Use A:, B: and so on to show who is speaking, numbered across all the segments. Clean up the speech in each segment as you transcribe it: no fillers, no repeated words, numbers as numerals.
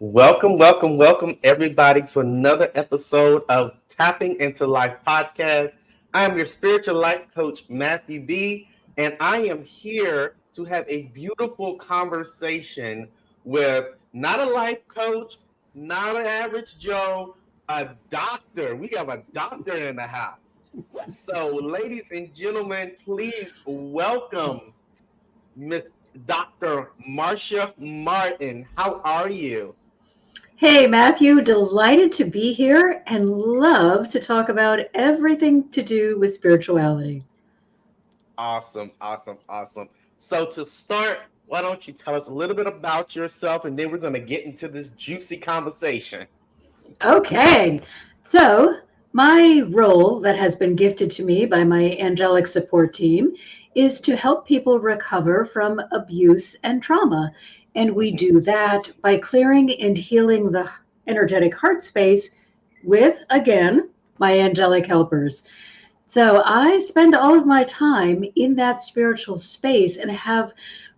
A: Welcome, welcome, welcome, everybody, to another episode of Tapping into Life podcast. I am your spiritual life coach, Matthew B., and I am here to have a beautiful conversation with not a life coach, not an average Joe, a doctor. We have a doctor in the house. So, ladies and gentlemen, please welcome Miss Dr. Marcia Martin. How are you?
B: Hey, Matthew, delighted to be here and love to talk about everything to do with spirituality.
A: Awesome, awesome, awesome. So to start, why don't you tell us a little bit about yourself and then we're going to get into this juicy conversation.
B: Okay, so my role that has been gifted to me by my angelic support team is to help people recover from abuse and trauma. And we
A: Mhm.
B: do that by clearing and healing the energetic heart space with, again, my angelic helpers. So I spend all of my time in that spiritual space and have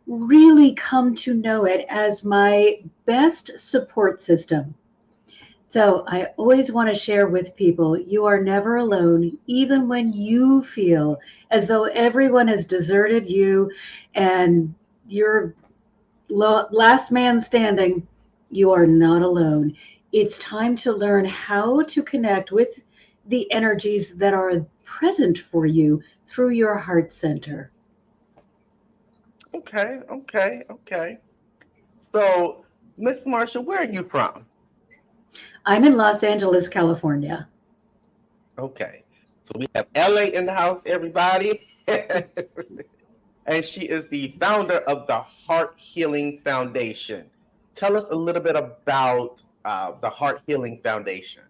B: really come to know it as my best support system. So I always want to share with people you are never alone, even when you feel as though everyone has deserted you and you're last man standing. You are not alone. It's time to learn how to connect with the energies that are present for you through your heart center.
A: Okay, okay, okay. So, Miss Marshall, where are you from?
B: I'm in Los Angeles, California.
A: Okay. So we have LA in the house, everybody. And she is the founder of the Heart Healing Foundation. Tell us a little bit about the Heart Healing Foundation.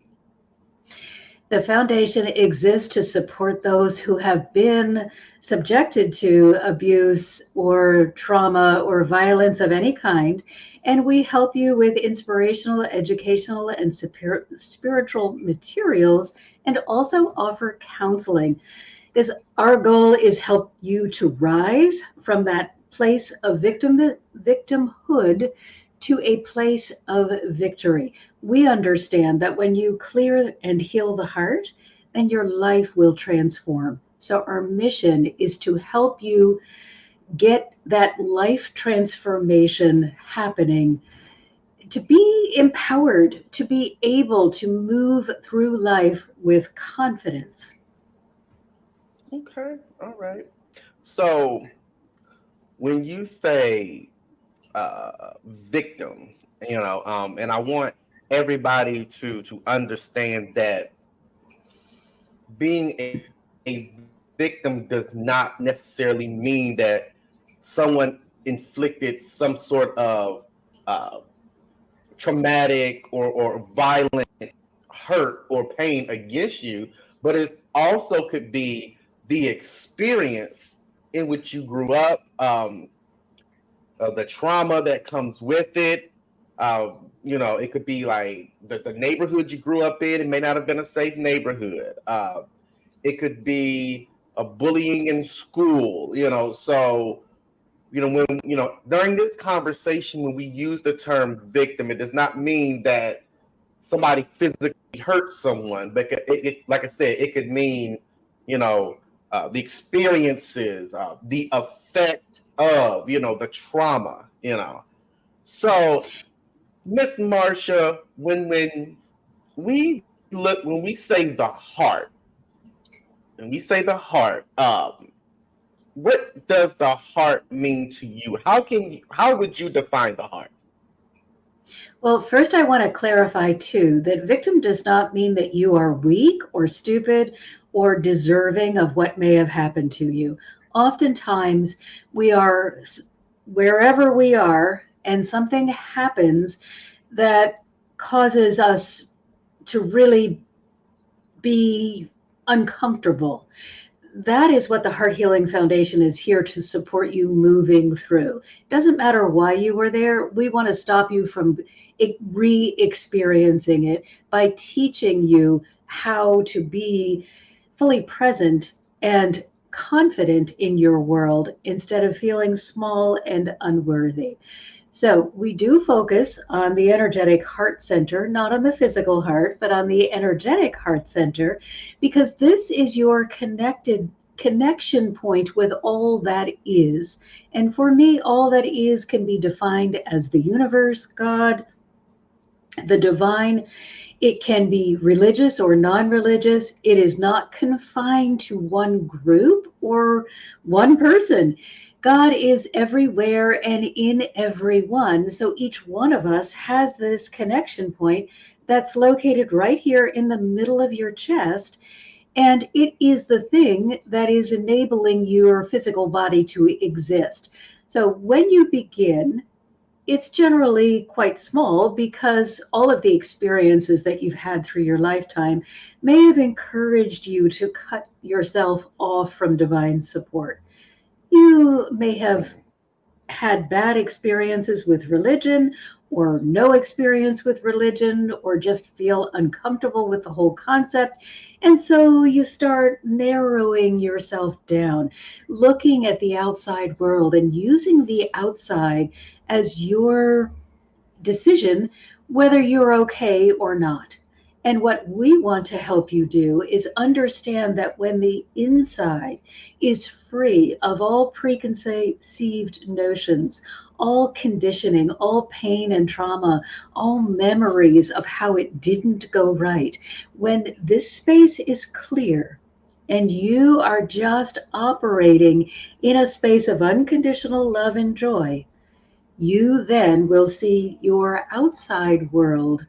B: The foundation exists to support those who have been subjected to abuse or trauma or violence of any kind. And we help you with inspirational, educational, and spiritual materials and also offer counseling. Because our goal is help you to rise from that place of victimhood to a place of victory. We understand that when you clear and heal the heart, then your life will transform. So our mission is to help you get that life transformation happening, to be empowered, to be able to move through life with confidence.
A: Okay, all right. So when you say victim, and I want everybody to understand that being a victim does not necessarily mean that someone inflicted some sort of uh, traumatic or violent hurt or pain against you, but it also could be the experience in which you grew up, the trauma that comes with it. It could be like the neighborhood you grew up in. It may not have been a safe neighborhood. It could be a bullying in school. So when during this conversation, when we use the term victim, it does not mean that somebody physically hurt someone, but like I said, it could mean you know the experiences, the effect of the trauma. So Miss Marcia, when we say the heart, and we say the heart, what does the heart mean to you? How would you define the heart?
B: Well, first, I want to clarify too that victim does not mean that you are weak or stupid or deserving of what may have happened to you. Oftentimes, we are wherever we are, and something happens that causes us to really be uncomfortable. That is what the Heart Healing Foundation is here to support you moving through. It doesn't matter why you were there. We want to stop you from re-experiencing it by teaching you how to be fully present and confident in your world instead of feeling small and unworthy. So we do focus on the energetic heart center, not on the physical heart, but on the energetic heart center, because this is your connected connection point with all that is. And for me, all that is can be defined as the universe, God, the divine. It can be religious or non religious. It is not confined to one group or one person. God is everywhere and in everyone. So each one of us has this connection point that's located right here in the middle of your chest. And it is the thing that is enabling your physical body to exist. So when you begin, it's generally quite small because all of the experiences that you've had through your lifetime may have encouraged you to cut yourself off from divine support. You may have had bad experiences with religion, or no experience with religion, or just feel uncomfortable with the whole concept. And so you start narrowing yourself down, looking at the outside world and using the outside as your decision whether you're okay or not. And what we want to help you do is understand that when the inside is free of all preconceived notions, all conditioning, all pain and trauma, all memories of how it didn't go right, when this space is clear, and you are just operating in a space of unconditional love and joy, you then will see your outside world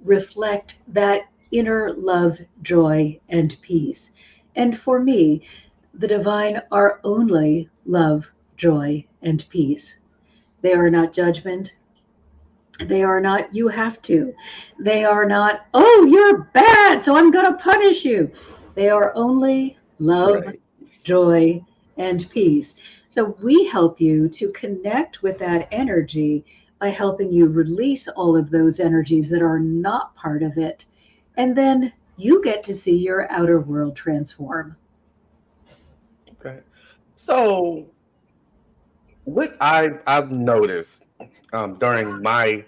B: reflect that inner love, joy, and peace. And for me, the divine are only love, joy, and peace. They are not judgment. They are not, you have to. They are not, oh, you're bad, so I'm going to punish you. They are only love,
A: Right.
B: joy, and peace. So we help you to connect with that energy by helping you release all of those energies that are not part of it. And then you get to see your outer world transform.
A: Okay. So what I've noticed during my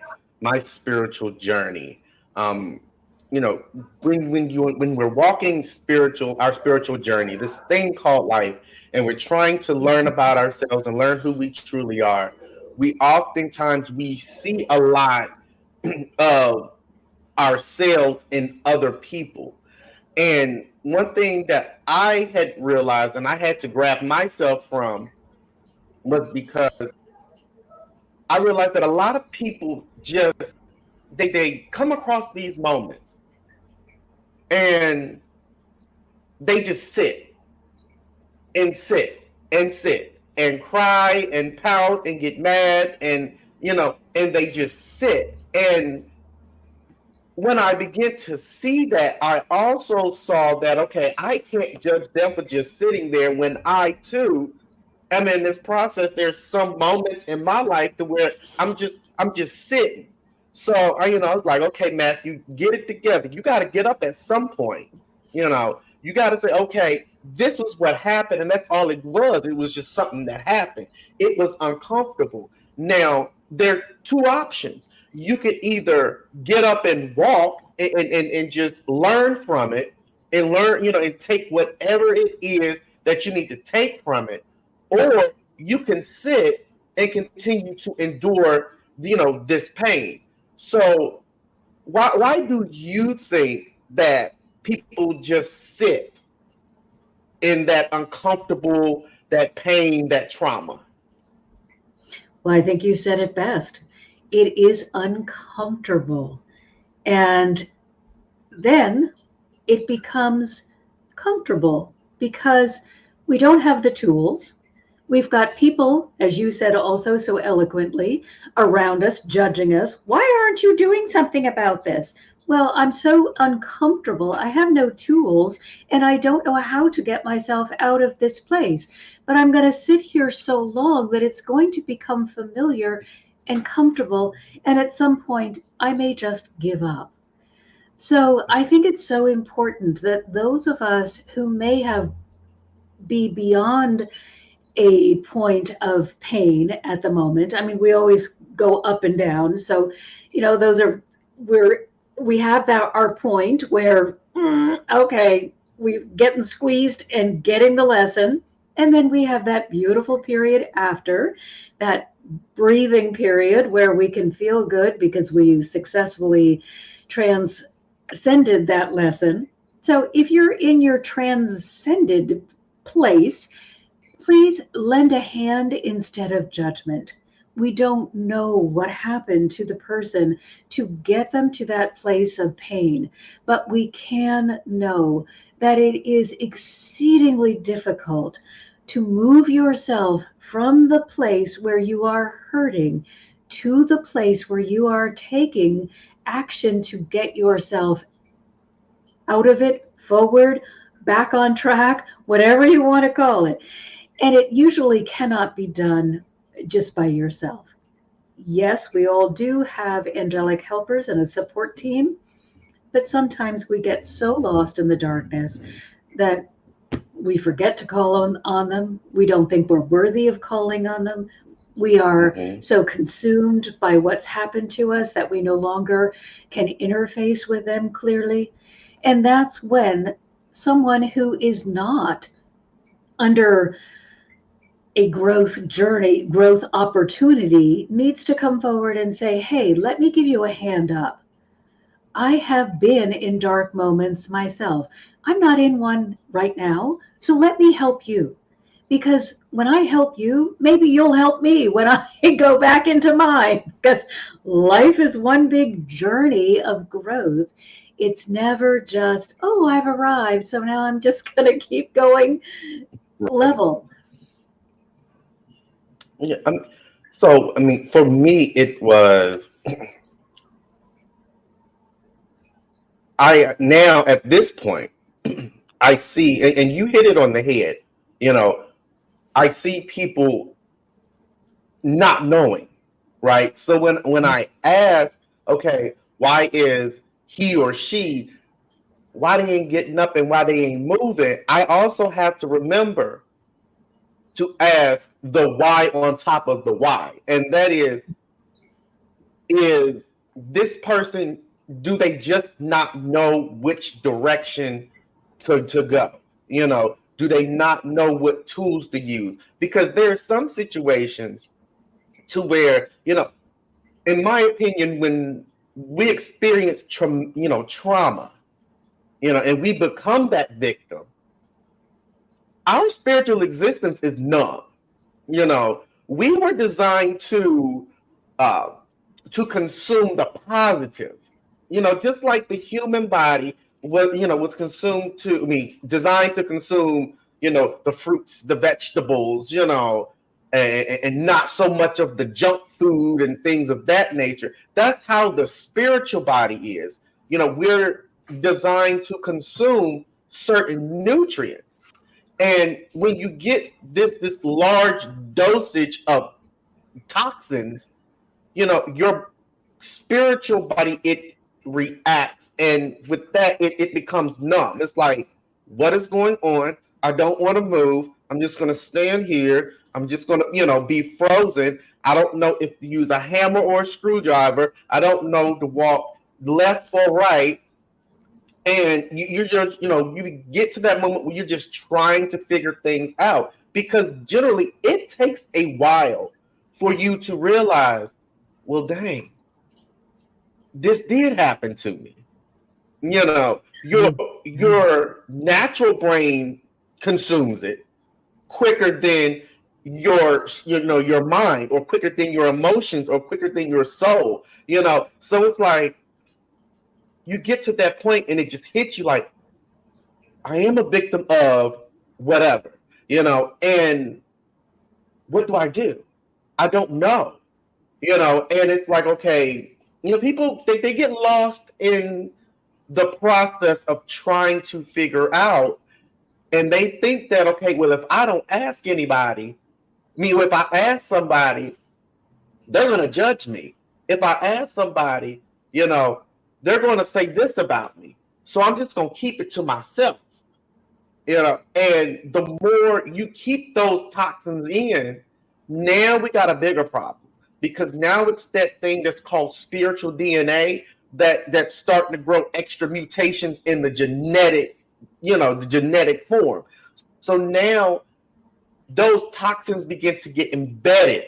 A: spiritual journey, um, you know, when we're walking our spiritual journey, this thing called life, and we're trying to learn about ourselves and learn who we truly are, we see a lot of ourselves in other people. And one thing that I had realized and I had to grab myself from was because I realized that a lot of people just they come across these moments and they just sit and cry and pout and get mad and and they just sit. And when I began to see that, I also saw that okay, I can't judge them for just sitting there when I too am in this process. There's some moments in my life to where I'm just sitting. So I was like, okay, Matthew, get it together. You got to get up at some point. You got to say, okay, this was what happened, and that's all it was. It was just something that happened. It was uncomfortable. Now there are two options. You could either get up and walk and just learn from it and learn, and take whatever it is that you need to take from it, or you can sit and continue to endure this pain. So why do you think that people just sit in that uncomfortable, that pain, that trauma?
B: Well, I think you said it best. It is uncomfortable. And then it becomes comfortable because we don't have the tools. We've got people, as you said also so eloquently, around us judging us. Why aren't you doing something about this? Well, I'm so uncomfortable. I have no tools and I don't know how to get myself out of this place. But I'm going to sit here so long that it's going to become familiar and comfortable. And at some point, I may just give up. So I think it's so important that those of us who may have be beyond a point of pain at the moment. I mean, we always go up and down. So, those are, we have that our point where, okay, we're getting squeezed and getting the lesson. And then we have that beautiful period after, that breathing period where we can feel good because we successfully transcended that lesson. So if you're in your transcended place, please lend a hand instead of judgment. We don't know what happened to the person to get them to that place of pain, but we can know that it is exceedingly difficult to move yourself from the place where you are hurting to the place where you are taking action to get yourself out of it, forward, back on track, whatever you want to call it. And it usually cannot be done just by yourself. Yes, we all do have angelic helpers and a support team, but sometimes we get so lost in the darkness that we forget to call on them. We don't think we're worthy of calling on them. We are so consumed by what's happened to us that we no longer can interface with them clearly. And that's when someone who is not under a growth journey, growth opportunity, needs to come forward and say, hey, let me give you a hand up. I have been in dark moments myself. I'm not in one right now, so let me help you. Because when I help you, maybe you'll help me when I go back into mine. Because life is one big journey of growth. It's never just, oh, I've arrived, so now I'm just going to keep going level.
A: Yeah. So, I mean, for me, it was, now at this point, I see, and you hit it on the head, I see people not knowing, right? So when I ask, okay, why is he or she, why they ain't getting up and why they ain't moving, I also have to remember to ask the why on top of the why. And that is this person, do they just not know which direction to go? Do they not know what tools to use? Because there are some situations to where, in my opinion, when we experience trauma, and we become that victim, our spiritual existence is numb. We were designed to consume the positive. Just like the human body was consumed to, designed to consume, the fruits, the vegetables, and not so much of the junk food and things of that nature. That's how the spiritual body is. We're designed to consume certain nutrients. And when you get this large dosage of toxins, your spiritual body, it reacts, and with that it becomes numb. It's like, what is going on? I don't want to move. I'm just going to stand here. I'm just going to be frozen. I don't know if to use a hammer or a screwdriver. I don't know to walk left or right. And you're just, you get to that moment where you're just trying to figure things out, because generally it takes a while for you to realize, well, dang, this did happen to me. Your natural brain consumes it quicker than your mind, or quicker than your emotions, or quicker than your soul. So it's like you get to that point and it just hits you like, I am a victim of whatever, and what do I do? I don't know, and it's like, okay, people, they get lost in the process of trying to figure out, and they think that, okay, well, if I don't ask anybody, if I ask somebody, they're going to judge me. If I ask somebody, they're going to say this about me. So I'm just going to keep it to myself. And the more you keep those toxins in, now we got a bigger problem, because now it's that thing that's called spiritual DNA that's starting to grow extra mutations in the genetic form. So now those toxins begin to get embedded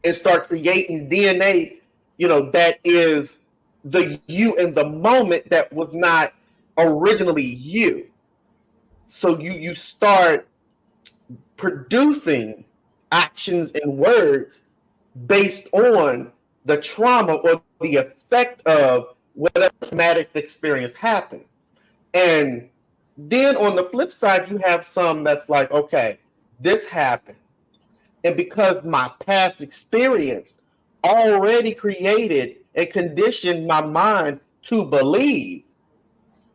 A: and start creating DNA, that is the you in the moment that was not originally you. So you start producing actions and words based on the trauma or the effect of whatever traumatic experience happened. And then on the flip side, you have some that's like, okay, this happened. And because my past experience already created and conditioned my mind to believe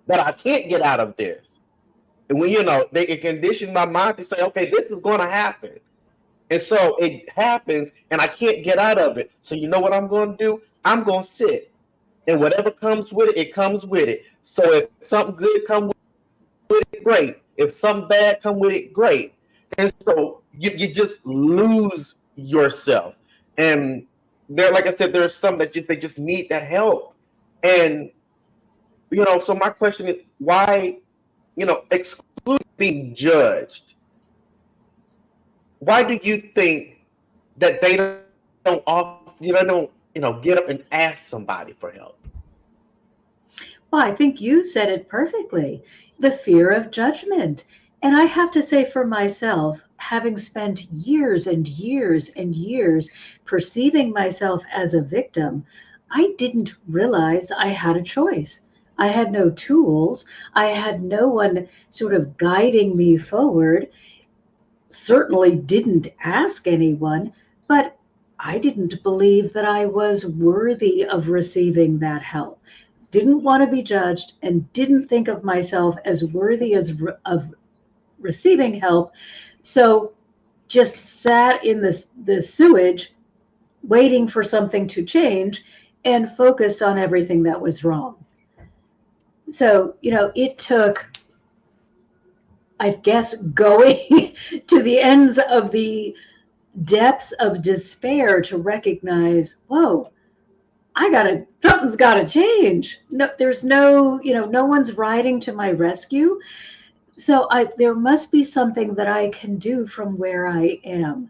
A: that I can't get out of this. And when it conditioned my mind to say, okay, this is going to happen. And so it happens and I can't get out of it. So you know what I'm going to do? I'm going to sit. And whatever comes with it, it comes with it. So if something good comes with it, great. If something bad comes with it, great. And so you just lose yourself. And like I said, there's some that they just need that help. And, so my question is, why, exclude being judged, why do you think that they don't get up and ask somebody for help?
B: Well, I think you said it perfectly. The fear of judgment. And I have to say for myself, having spent years and years and years perceiving myself as a victim, I didn't realize I had a choice. I had no tools. I had no one sort of guiding me forward. Certainly didn't ask anyone, but I didn't believe that I was worthy of receiving that help. Didn't want to be judged and didn't think of myself as worthy of receiving help. So just sat in the sewage waiting for something to change and focused on everything that was wrong. So, it took, I guess, going to the ends of the depths of despair to recognize, whoa, something's gotta change. No, there's no one's riding to my rescue. So there must be something that I can do from where I am.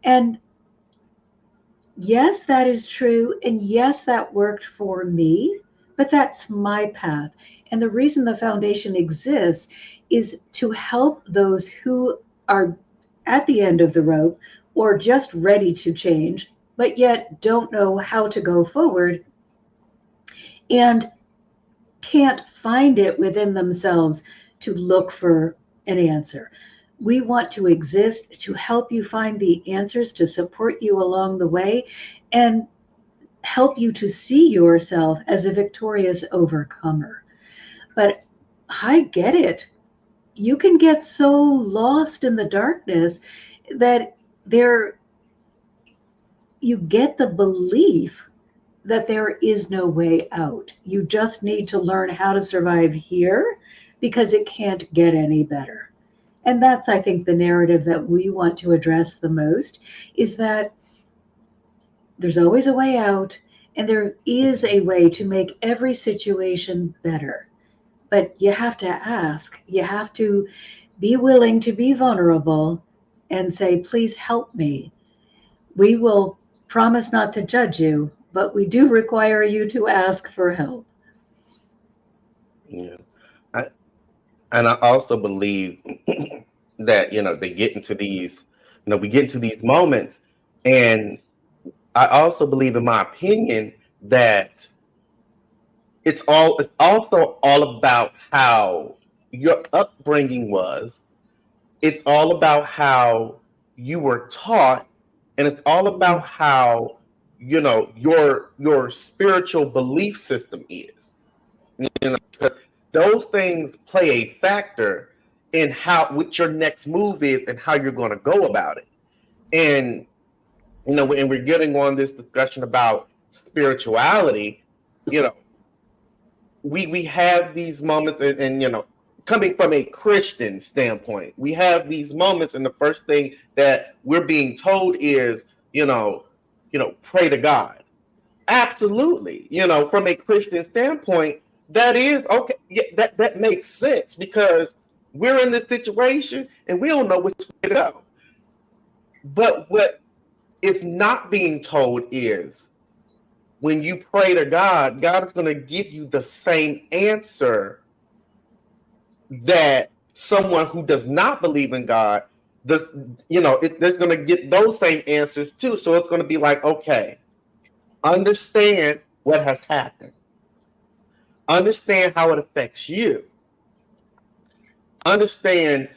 B: And yes, that is true. And yes, that worked for me, but that's my path. And the reason the foundation exists is to help those who are at the end of the rope or just ready to change, but yet don't know how to go forward and can't find it within themselves to look for an answer. We want to exist to help you find the answers, to support you along the way, and help you to see yourself as a victorious overcomer. But I get it. You can get so lost in the darkness that you get the belief that there is no way out. You just need to learn how to survive here because it can't get any better. And that's, I think, the narrative that we want to address the most, is that there's always a way out and there is a way to make every situation better. But you have to ask, you have to be willing to be vulnerable and say, please help me. We will promise not to judge you, but we do require you to ask for help.
A: Yeah. And I also believe that, they get into these, we get into these moments. And I also believe, in my opinion, that it's also all about how your upbringing was. It's all about how you were taught, and it's all about how, your spiritual belief system is. Those things play a factor in what your next move is and how you're going to go about it. And and we're getting on this discussion about spirituality. We have these moments, and coming from a Christian standpoint, we have these moments, and the first thing that we're being told is, pray to God. Absolutely. From a Christian standpoint, that is okay. Yeah, that makes sense because we're in this situation and we don't know which way to go. But what is not being told is when you pray to God, God is going to give you the same answer that someone who does not believe in God does. There's going to get those same answers too. So it's going to be like, okay, understand what has happened. Understand how it affects you. Understand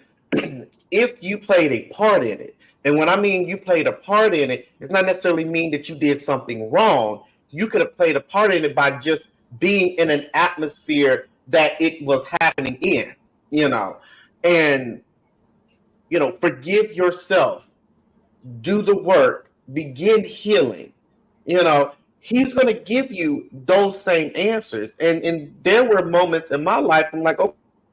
A: if you played a part in it. And when I mean you played a part in it, it's not necessarily mean that you did something wrong. You could have played a part in it by just being in an atmosphere that it was happening in, and, forgive yourself, do the work, begin healing. He's going to give you those same answers. And there were moments in my life I'm like,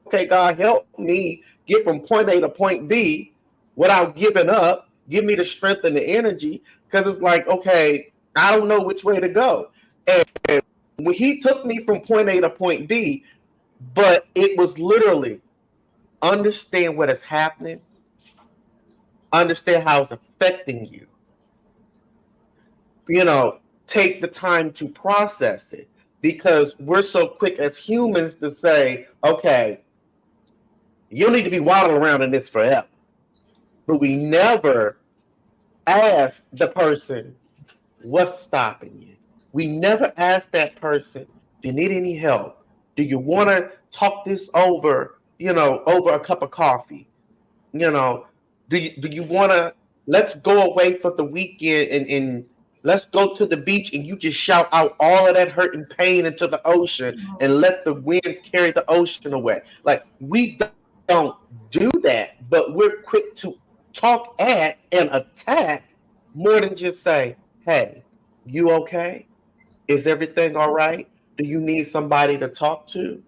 A: okay, God, help me get from point A to point B without giving up. Give me the strength and the energy, because it's like, okay, I don't know which way to go. And when he took me from point A to point B, but it was literally understand what is happening, understand how it's affecting you. Take the time to process it, because we're so quick as humans to say, okay, you need to be waddling around in this forever. But we never ask the person, what's stopping you? We never ask that person, do you need any help? Do you want to talk this over, over a cup of coffee? Do you want to, let's go away for the weekend and let's go to the beach and you just shout out all of that hurt and pain into the ocean and let the winds carry the ocean away. Like, we don't do that, but we're quick to talk at and attack more than just say, hey, you okay? Is everything all right? Do you need somebody to talk to?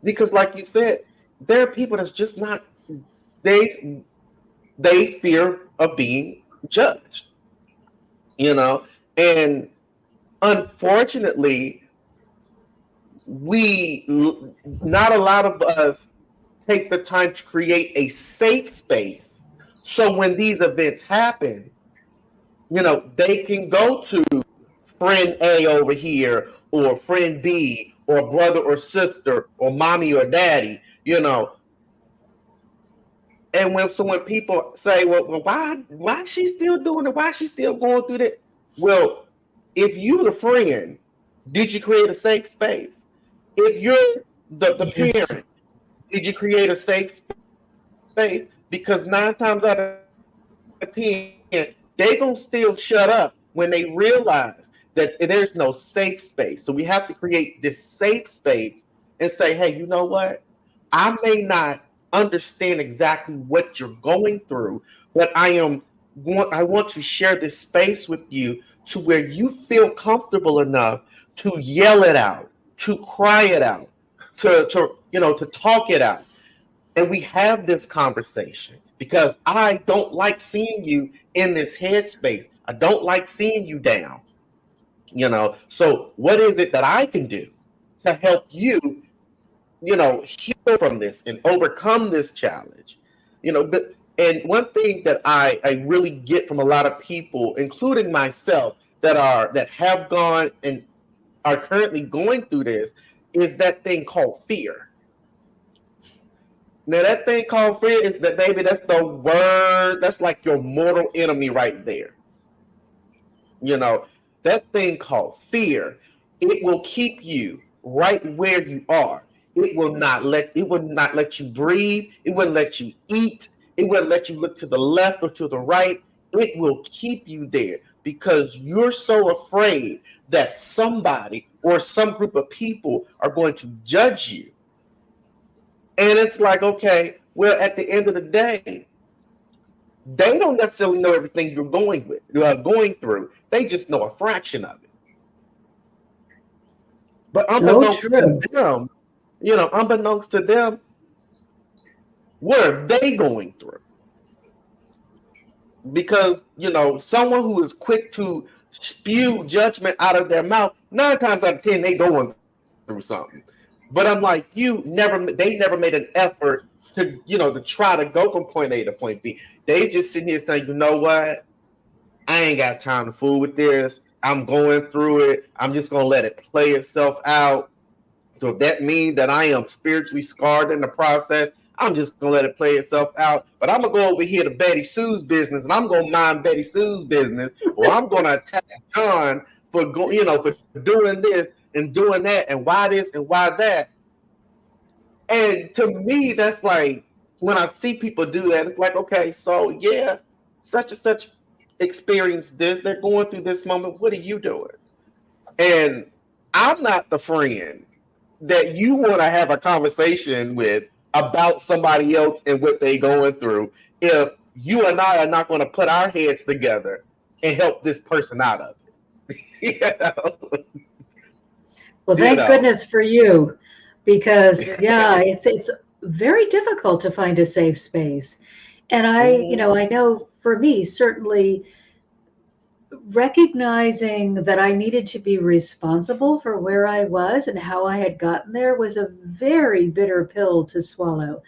A: Because like you said, there are people that's just not, they fear of being judged, and unfortunately, not a lot of us take the time to create a safe space. So when these events happen, they can go to friend A over here, or friend B, or brother or sister, or mommy or daddy, And when people say, well, why is she still doing it? Why is she still going through that? Well, if you're the friend, did you create a safe space? If you're the
B: Yes.
A: parent, did you create a safe space? Because 9 times out of 10, they gonna still shut up when they realize that there's no safe space. So we have to create this safe space and say, hey, you know what? I may not understand exactly what you're going through, but I want to share this space with you to where you feel comfortable enough to yell it out, to cry it out, to talk it out. And we have this conversation because I don't like seeing you in this headspace. I don't like seeing you down. So what is it that I can do to help you, heal from this and overcome this challenge? And one thing that I really get from a lot of people, including myself, that have gone and are currently going through this, is that thing called fear. Now, that thing called fear is that, baby, that's the word, that's like your mortal enemy right there. That thing called fear, it will keep you right where you are. It will not let you breathe. It wouldn't let you eat. It wouldn't let you look to the left or to the right. It will keep you there because you're so afraid that somebody or some group of people are going to judge you. And it's like, okay, well, at the end of the day, they don't necessarily know everything you're going through. They just know a fraction of it. But
B: So
A: unbeknownst to
B: true.
A: them, unbeknownst to them, what are they going through? Because, someone who is quick to spew judgment out of their mouth, 9 times out of 10, they going through something. But I'm like, they never made an effort to try to go from point A to point B. They just sitting here saying, you know what? I ain't got time to fool with this. I'm going through it. I'm just going to let it play itself out. So if that means that I am spiritually scarred in the process, I'm just gonna let it play itself out. But I'm gonna go over here to Betty Sue's business, and I'm gonna mind Betty Sue's business, or I'm gonna attack John for doing this and doing that, and why this and why that. And to me, that's like when I see people do that, it's like, okay, so yeah, such and such experienced this. They're going through this moment. What are you doing? And I'm not the friend that you want to have a conversation with about somebody else and what they going through if you and I are not going to put our heads together and help this person out of it.
B: Well, thank goodness for you, because yeah, it's very difficult to find a safe space. And I know for me, certainly recognizing that I needed to be responsible for where I was and how I had gotten there was a very bitter pill to swallow.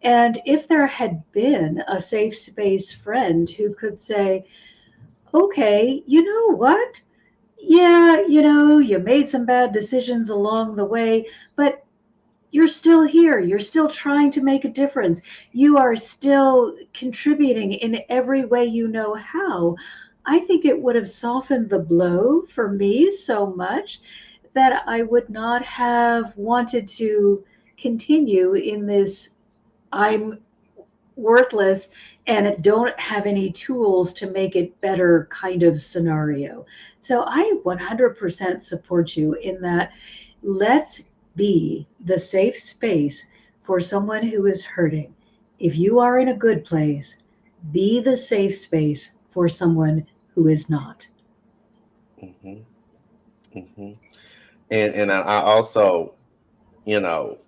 B: And if there had been a safe space friend who could say, okay, you know what? Yeah, you made some bad decisions along the way, but you're still here. You're still trying to make a difference. You are still contributing in every way you know how. I think it would have softened the blow for me so much that I would not have wanted to continue in this I'm worthless and don't have any tools to make it better kind of scenario. So I 100% support you in that. Let's be the safe space for someone who is hurting. If you are in a good place, be the safe space for someone who is not.
A: Mm-hmm. Mm-hmm. And I also, you know,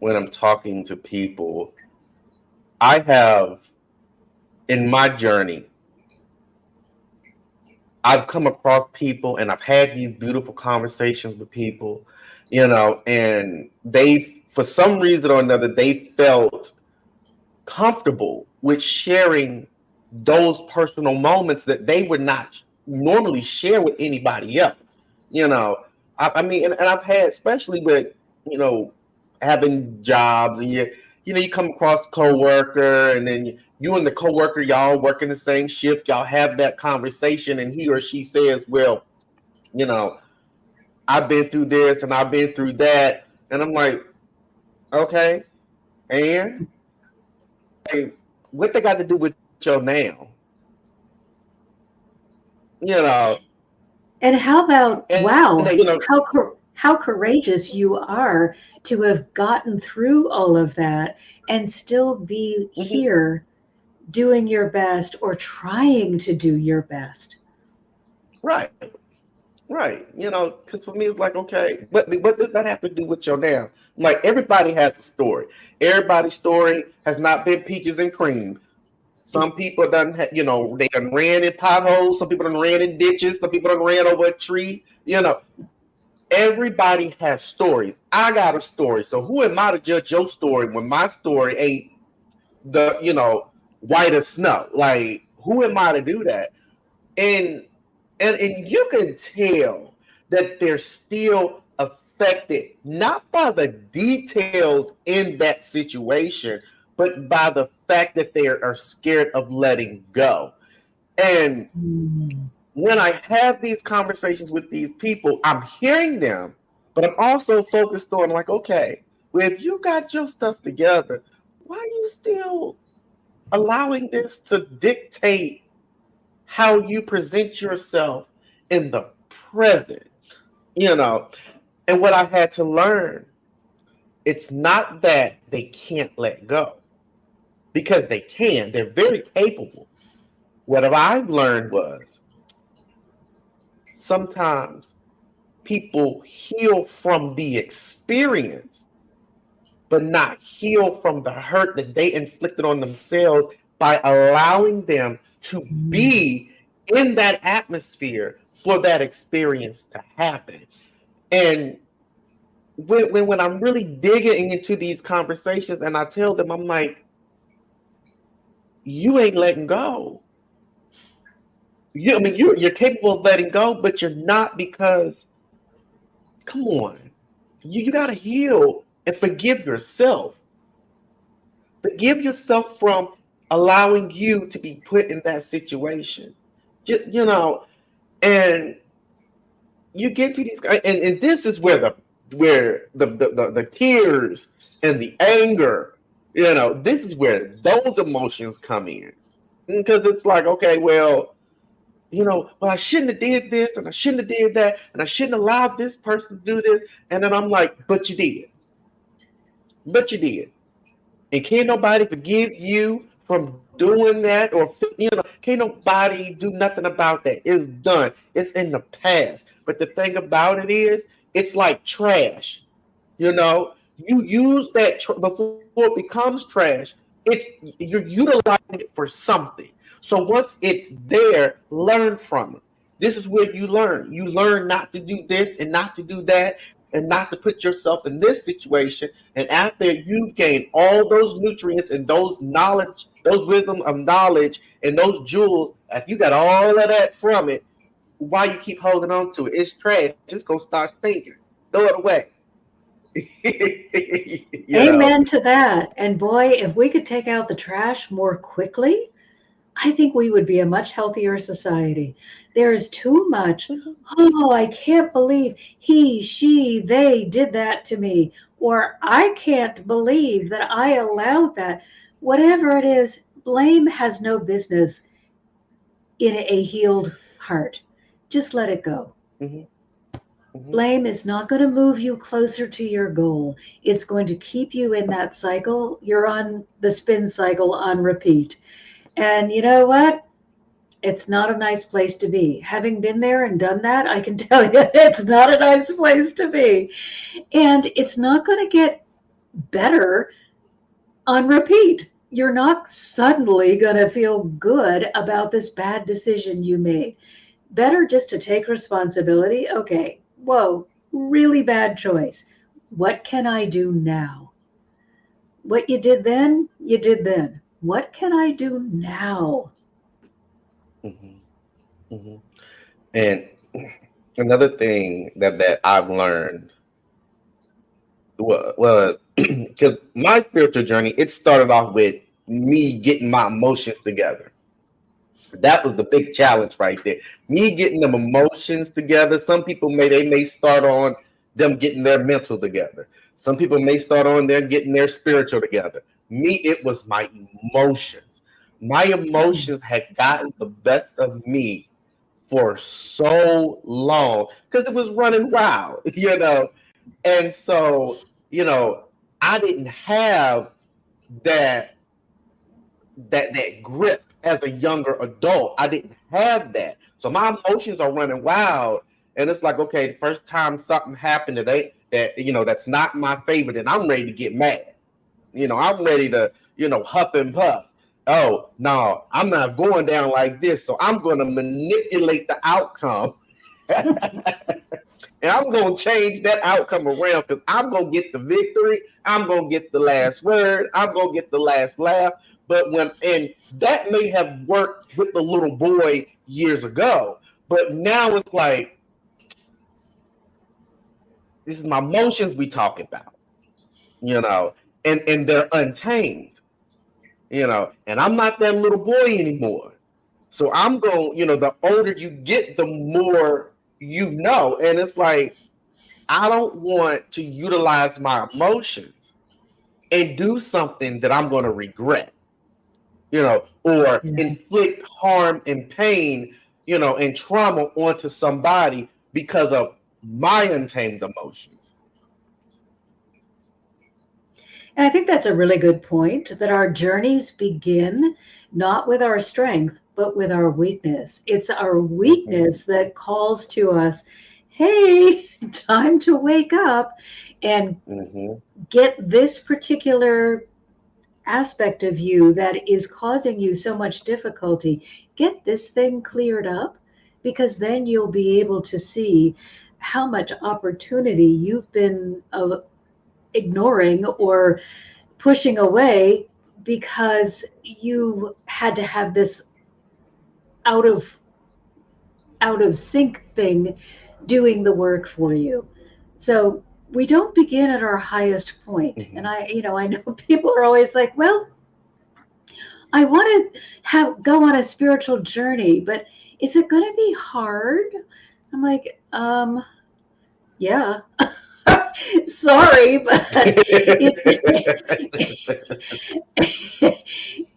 A: when I'm talking to people, I have in my journey, I've come across people and I've had these beautiful conversations with people, and they, for some reason or another, they felt comfortable with sharing those personal moments that they would not normally share with anybody else. You know, I mean, and I've had, especially with, you know, having jobs and you come across a coworker and then you and the coworker, y'all work in the same shift, y'all have that conversation and he or she says, well, you know, I've been through this and I've been through that. And I'm like, okay, and hey, what they got to do with your now? You know,
B: And how about,
A: and
B: wow, how courageous you are to have gotten through all of that and still be
A: mhm,
B: here doing your best or trying to do your best.
A: right, right. Because for me, it's like, okay, what does that have to do with your now? Like, everybody has a story. Everybody's story has not been peaches and cream. Some people they done ran in potholes. Some people done ran in ditches. Some people done ran over a tree. Everybody has stories. I got a story. So who am I to judge your story when my story ain't white as snow? Like, who am I to do that? And and you can tell that they're still affected not by the details in that situation, but by the fact that they are scared of letting go. And
B: Mm.
A: when I have these conversations with these people, I'm hearing them, but I'm also focused on, like, okay, well, if you got your stuff together, why are you still allowing this to dictate how you present yourself in the present? You know, and what I had to learn, it's not that they can't let go, because they can. They're very capable. What I've learned was sometimes people heal from the experience, but not heal from the hurt that they inflicted on themselves by allowing them to
B: Mm.
A: be in that atmosphere for that experience to happen. And when I'm really digging into these conversations and I tell them, I'm like, you ain't letting go. I mean, you're capable of letting go, but you're not because, come on, you got to heal and forgive yourself. Forgive yourself from allowing you to be put in that situation. And you get to these guys, and this is where the tears and the anger, this is where those emotions come in. Because it's like, okay, well, well, I shouldn't have did this and I shouldn't have did that and I shouldn't have allowed this person to do this. And then I'm like, but you did. But you did. And can't nobody forgive you from doing that, or can't nobody do nothing about that. It's done. It's in the past. But the thing about it is, it's like trash. You use that before it becomes trash. You're utilizing it for something. So once it's there, learn from it. This is where you learn. You learn not to do this and not to do that and not to put yourself in this situation. And after you've gained all those nutrients and those knowledge, those wisdom of knowledge and those jewels, if you got all of that from it, why you keep holding on to it? It's trash. Just go start thinking. Throw it away. you know.
B: Amen to that. And boy, if we could take out the trash more quickly, I think we would be a much healthier society. There is too much,
A: Mhm.
B: oh, I can't believe he, she, they did that to me. Or I can't believe that I allowed that. Whatever it is, blame has no business in a healed heart. Just let it go.
A: Mhm. Mhm.
B: Blame is not going to move you closer to your goal. It's going to keep you in that cycle. You're on the spin cycle on repeat. And you know what? It's not a nice place to be. Having been there and done that, I can tell you it's not a nice place to be. And it's not going to get better on repeat. You're not suddenly going to feel good about this bad decision you made. Better just to take responsibility. Okay, whoa, really bad choice. What can I do now? What you did then, you did then. What can I do now?
A: Mhm. Mhm. And another thing that I've learned was because my spiritual journey, it started off with me getting my emotions together. That was the big challenge right there. Me getting them emotions together. Some people may start on them getting their mental together. Some people may start on them getting their spiritual together. Me, it was my emotions. My emotions had gotten the best of me for so long because it was running wild, And so, I didn't have that that grip as a younger adult. I didn't have that. So my emotions are running wild. And it's like, okay, the first time something happened that's not my favorite, and I'm ready to get mad. I'm ready to, huff and puff. Oh, no, I'm not going down like this. So I'm going to manipulate the outcome. And I'm going to change that outcome around because I'm going to get the victory. I'm going to get the last word. I'm going to get the last laugh. And that may have worked with the little boy years ago. But now it's like, this is my emotions we talk about, you know, and they're untamed, and I'm not that little boy anymore. So I'm going, the older you get, the more and it's like, I don't want to utilize my emotions and do something that I'm going to regret, or
B: Yeah.
A: inflict harm and pain, and trauma onto somebody because of my untamed emotions.
B: And I think that's a really good point that our journeys begin not with our strength, but with our weakness. It's our
A: Mm-hmm.
B: weakness that calls to us, hey, time to wake up and
A: Hmm.
B: get this particular aspect of you that is causing you so much difficulty, get this thing cleared up, because then you'll be able to see how much opportunity you've been ignoring or pushing away because you had to have this out of out of sync thing doing the work for you. So we don't begin at our highest point. And
A: Hmm.
B: I know people are always like, well, I want to have go on a spiritual journey, but is it going to be hard? I'm like, yeah. Sorry, but it's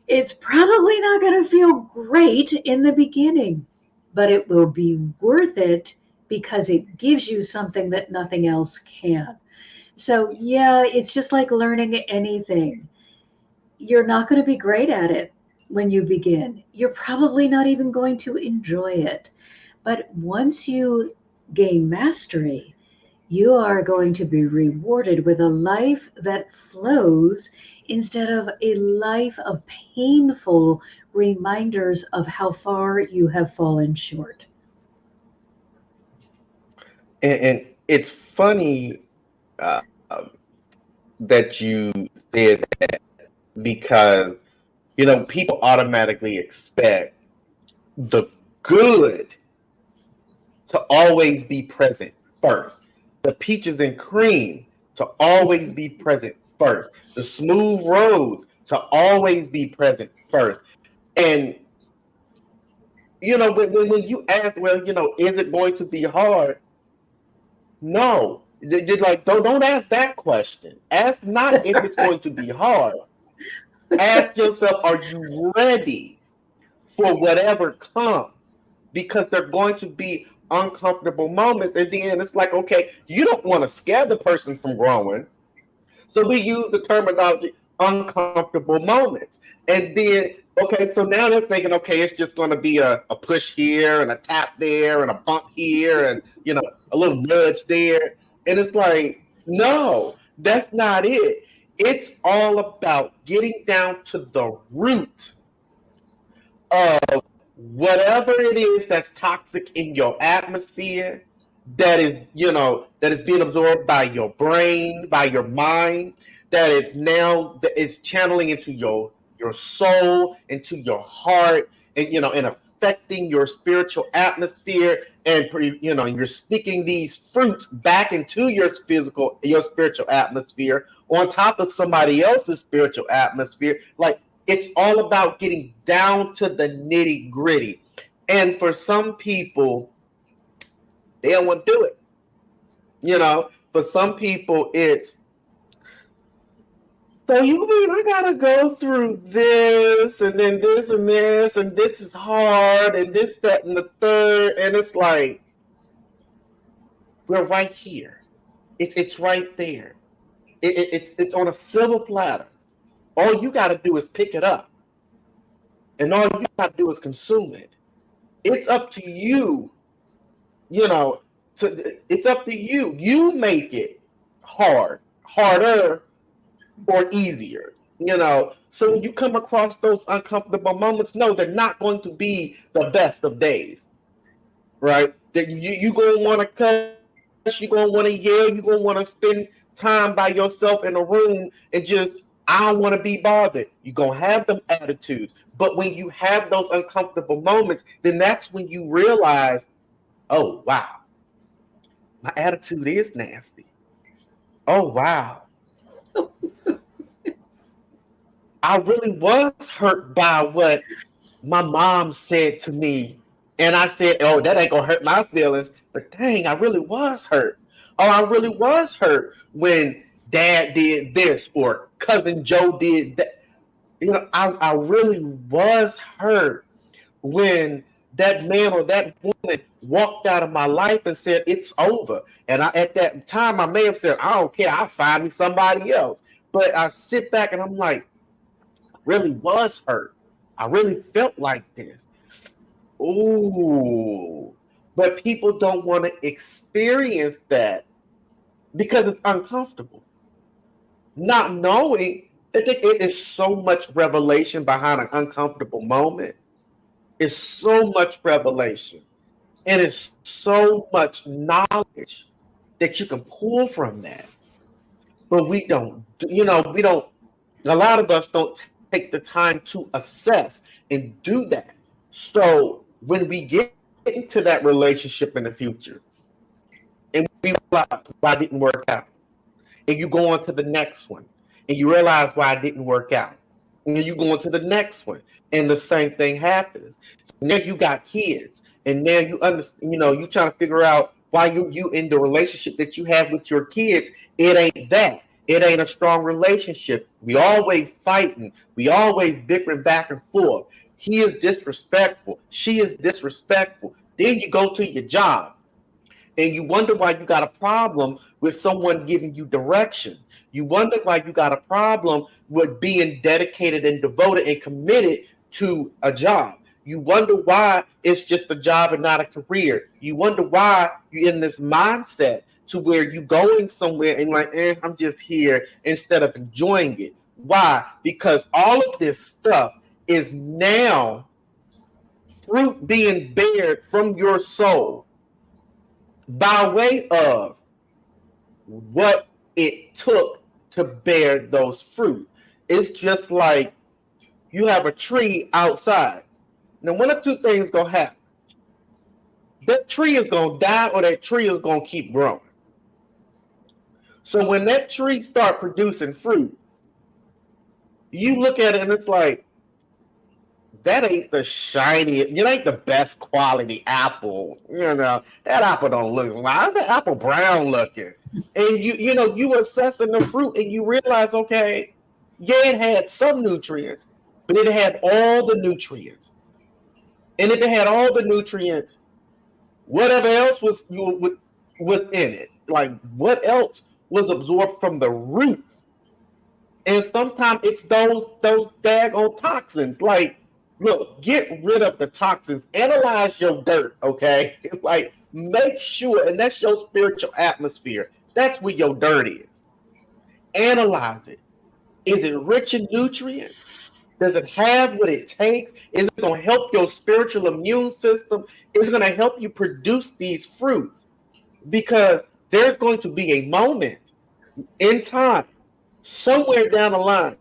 B: it's probably not going to feel great in the beginning, but it will be worth it because it gives you something that nothing else can. So, yeah, it's just like learning anything. You're not going to be great at it when you begin. You're probably not even going to enjoy it. But once you gain mastery, you are going to be rewarded with a life that flows instead of a life of painful reminders of how far you have fallen short.
A: And it's funny um, that you said because people automatically expect the good to always be present first. The peaches and cream to always be present first. The smooth roads to always be present first. And when you ask, well, is it going to be hard? No. You're like, don't ask that question. Ask not
B: That's
A: if it's going to be hard. Ask yourself, are you ready for whatever comes? Because they're going to be uncomfortable moments. And then it's like, okay, you don't want to scare the person from growing. So we use the terminology uncomfortable moments. And then, okay, so now they're thinking, okay, it's just going to be a push here and a tap there and a bump here and, a little nudge there. And it's like, no, that's not it. It's all about getting down to the root of whatever it is that's toxic in your atmosphere, that is being absorbed by your brain, by your mind, that it's channeling into your soul, into your heart, and affecting your spiritual atmosphere, and you're speaking these fruits back into your spiritual atmosphere on top of somebody else's spiritual atmosphere. Like, it's all about getting down to the nitty gritty. And for some people, they don't want to do it. For some people, it's, so you mean I gotta go through this and then this and this and this is hard and this, that, and the third. And it's like, we're right here. It's right there. It's on a silver platter. All you gotta do is pick it up. And all you gotta do is consume it. It's up to you, you know, it's up to you. You make it harder, or easier. So when you come across those uncomfortable moments, no, they're not going to be the best of days, right? That you gonna want to cuss, you gonna want to yell, you gonna want to spend time by yourself in a room and just, I don't want to be bothered. You're gonna have them attitudes. But when you have those uncomfortable moments, then that's when you realize, oh wow, my attitude is nasty. Oh wow, I really was hurt by what my mom said to me. And I said, oh, that ain't gonna hurt my feelings. But dang, I really was hurt. Oh, I really was hurt when dad did this or cousin Joe did that. I really was hurt when that man or that woman walked out of my life and said, it's over. And at that time, I may have said, I don't care, I'll find me somebody else. But I sit back and I'm like, really was hurt. I really felt like this. Ooh. But people don't want to experience that because it's uncomfortable. Not knowing that it is so much revelation behind an uncomfortable moment. It's so much revelation. And it's so much knowledge that you can pull from that. But we don't, we don't, a lot of us don't take the time to assess and do that. So when we get into that relationship in the future and we realize why it didn't work out, and you go on to the next one and you realize why it didn't work out, and then you go on to the next one and the same thing happens. So now you got kids and now you understand, you trying to figure out why you in the relationship that you have with your kids, it ain't that. It ain't a strong relationship. We always fighting. We always bickering back and forth. He is disrespectful. She is disrespectful. Then you go to your job and you wonder why you got a problem with someone giving you direction. You wonder why you got a problem with being dedicated and devoted and committed to a job. You wonder why it's just a job and not a career. You wonder why you're in this mindset to where you going somewhere and like, I'm just here instead of enjoying it. Why? Because all of this stuff is now fruit being bared from your soul by way of what it took to bear those fruit. It's just like you have a tree outside. Now, one of two things gonna happen. That tree is gonna die or that tree is gonna keep growing. So when that tree start producing fruit, you look at it and it's like, that ain't the shiny, it ain't the best quality apple. That apple don't look like the apple brown looking. And you assessing the fruit and you realize, okay, yeah, it had some nutrients, but it had all the nutrients. And if it had all the nutrients, whatever else was within it, like what else was absorbed from the roots? And sometimes it's those daggone toxins. Like, look, get rid of the toxins. Analyze your dirt, okay? Like, make sure, and that's your spiritual atmosphere. That's where your dirt is. Analyze it. Is it rich in nutrients? Does it have what it takes? Is it going to help your spiritual immune system? Is it going to help you produce these fruits? Because there's going to be a moment in time, somewhere down the line,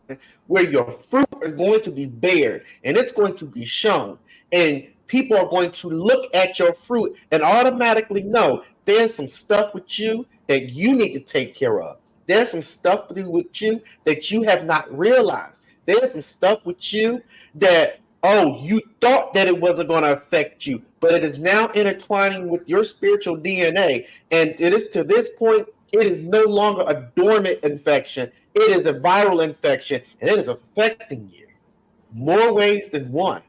A: where your fruit is going to be bared and it's going to be shown. And people are going to look at your fruit and automatically know there's some stuff with you that you need to take care of. There's some stuff with you that you have not realized. There's some stuff with you that, you thought that it wasn't going to affect you, but it is now intertwining with your spiritual DNA. And it is to this point, it is no longer a dormant infection. It is a viral infection, and it is affecting you more ways than one.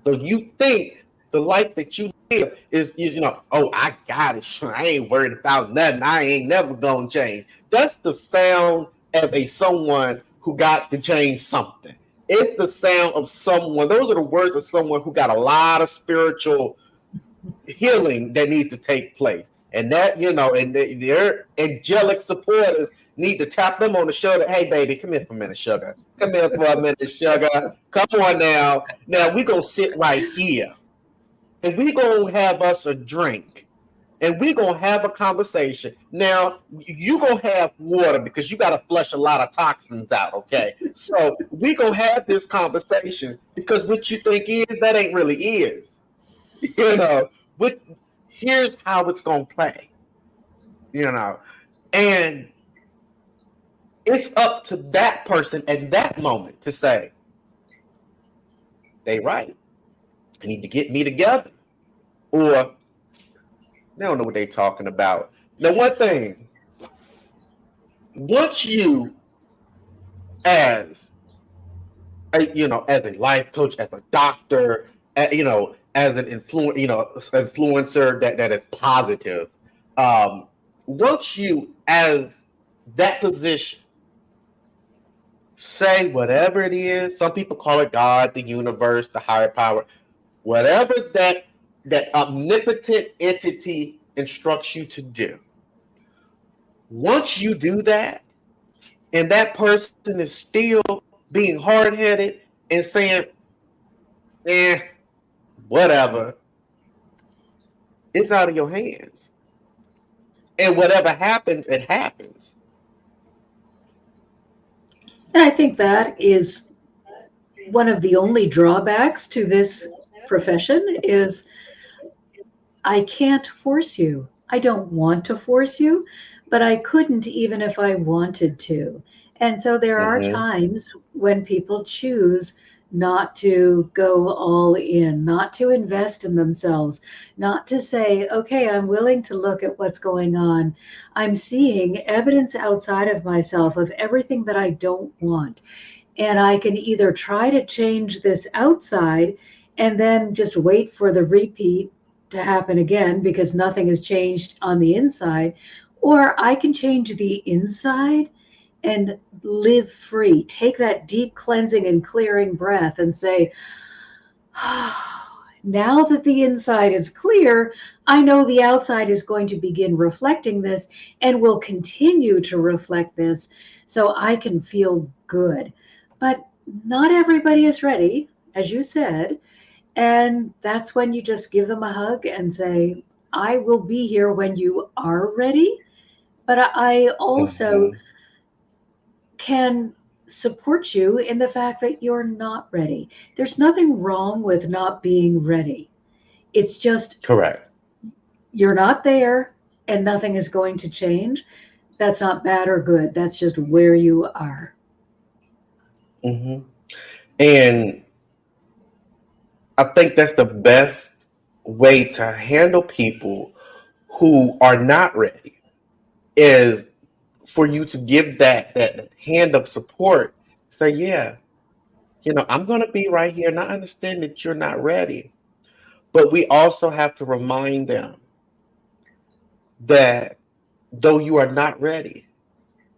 A: So you think the life that you live is, I got it. I ain't worried about nothing. I ain't never gonna change. That's the sound of someone who got to change something. It's the sound of someone. Those are the words of someone who got a lot of spiritual healing that needs to take place. And that, and their angelic supporters need to tap them on the shoulder. Hey, baby, come here for a minute, sugar. Come here for a minute, sugar. Come on now. Now, we're going to sit right here. And we're going to have us a drink. And we're going to have a conversation. Now, you're going to have water because you got to flush a lot of toxins out, okay? So we're going to have this conversation because what you think is, that ain't really is. Here's how it's going to play, and it's up to that person at that moment to say, they right. I need to get me together. Or they don't know what they're talking about. Now, one thing, once you, as a life coach, as a doctor, as an influencer that is positive, once you, as that position, say whatever it is, some people call it God, the universe, the higher power, whatever that that omnipotent entity instructs you to do. Once you do that, and that person is still being hard headed and saying, eh, whatever, it's out of your hands. And whatever happens, it happens.
B: And I think that is one of the only drawbacks to this profession is I can't force you. I don't want to force you, but I couldn't even if I wanted to. And so there are
A: Mm-hmm.
B: times when people choose not to go all in, not to invest in themselves, not to say, okay, I'm willing to look at what's going on. I'm seeing evidence outside of myself of everything that I don't want. And I can either try to change this outside and then just wait for the repeat to happen again because nothing has changed on the inside, or I can change the inside and live free. Take that deep cleansing and clearing breath and say, now that the inside is clear, I know the outside is going to begin reflecting this and will continue to reflect this so I can feel good. But not everybody is ready, as you said. And that's when you just give them a hug and say, I will be here when you are ready. But I also
A: Mm-hmm.
B: can support you in the fact that you're not ready. There's nothing wrong with not being ready. It's just
A: Correct.
B: you're not there and nothing is going to change. That's not bad or good. That's just where you are.
A: Mm-hmm. And I think that's the best way to handle people who are not ready is for you to give that hand of support. Say, yeah, I'm going to be right here, and I understand that you're not ready. But we also have to remind them that though you are not ready,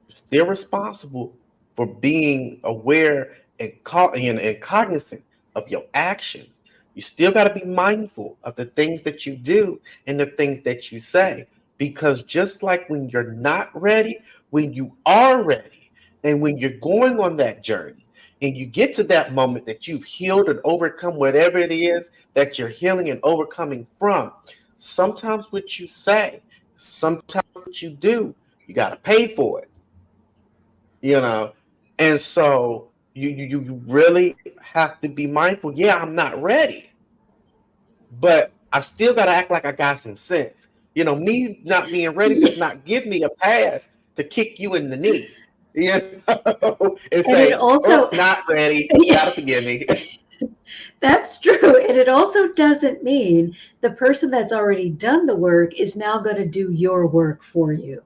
A: you're still responsible for being aware and cognizant of your actions. You still got to be mindful of the things that you do and the things that you say. Because just like when you're not ready, when you are ready, and when you're going on that journey, and you get to that moment that you've healed and overcome whatever it is that you're healing and overcoming from, sometimes what you say, sometimes what you do, you got to pay for it, you know. And so you really have to be mindful. Yeah, I'm not ready, but I still got to act like I got some sense. Me not being ready does not give me a pass to kick you in the knee, and
B: And it
A: say, "Oh,
B: also,
A: not ready. Gotta forgive me."
B: that's true. And it also doesn't mean the person that's already done the work is now going to do your work for you.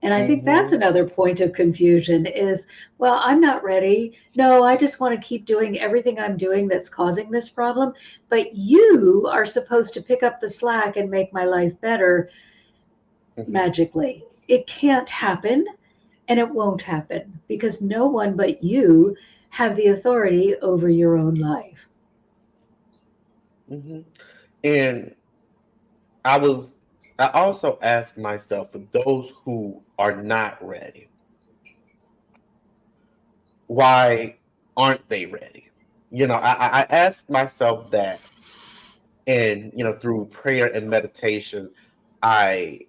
B: And I think that's
A: Hmm.
B: another point of confusion is, well, I'm not ready. No, I just want to keep doing everything I'm doing that's causing this problem. But you are supposed to pick up the slack and make my life better
A: Hmm.
B: magically. It can't happen and it won't happen because no one but you have the authority over your own life.
A: Hmm. And I was, I also asked myself, for those who are not ready, why aren't they ready? I asked myself that, and through prayer and meditation, I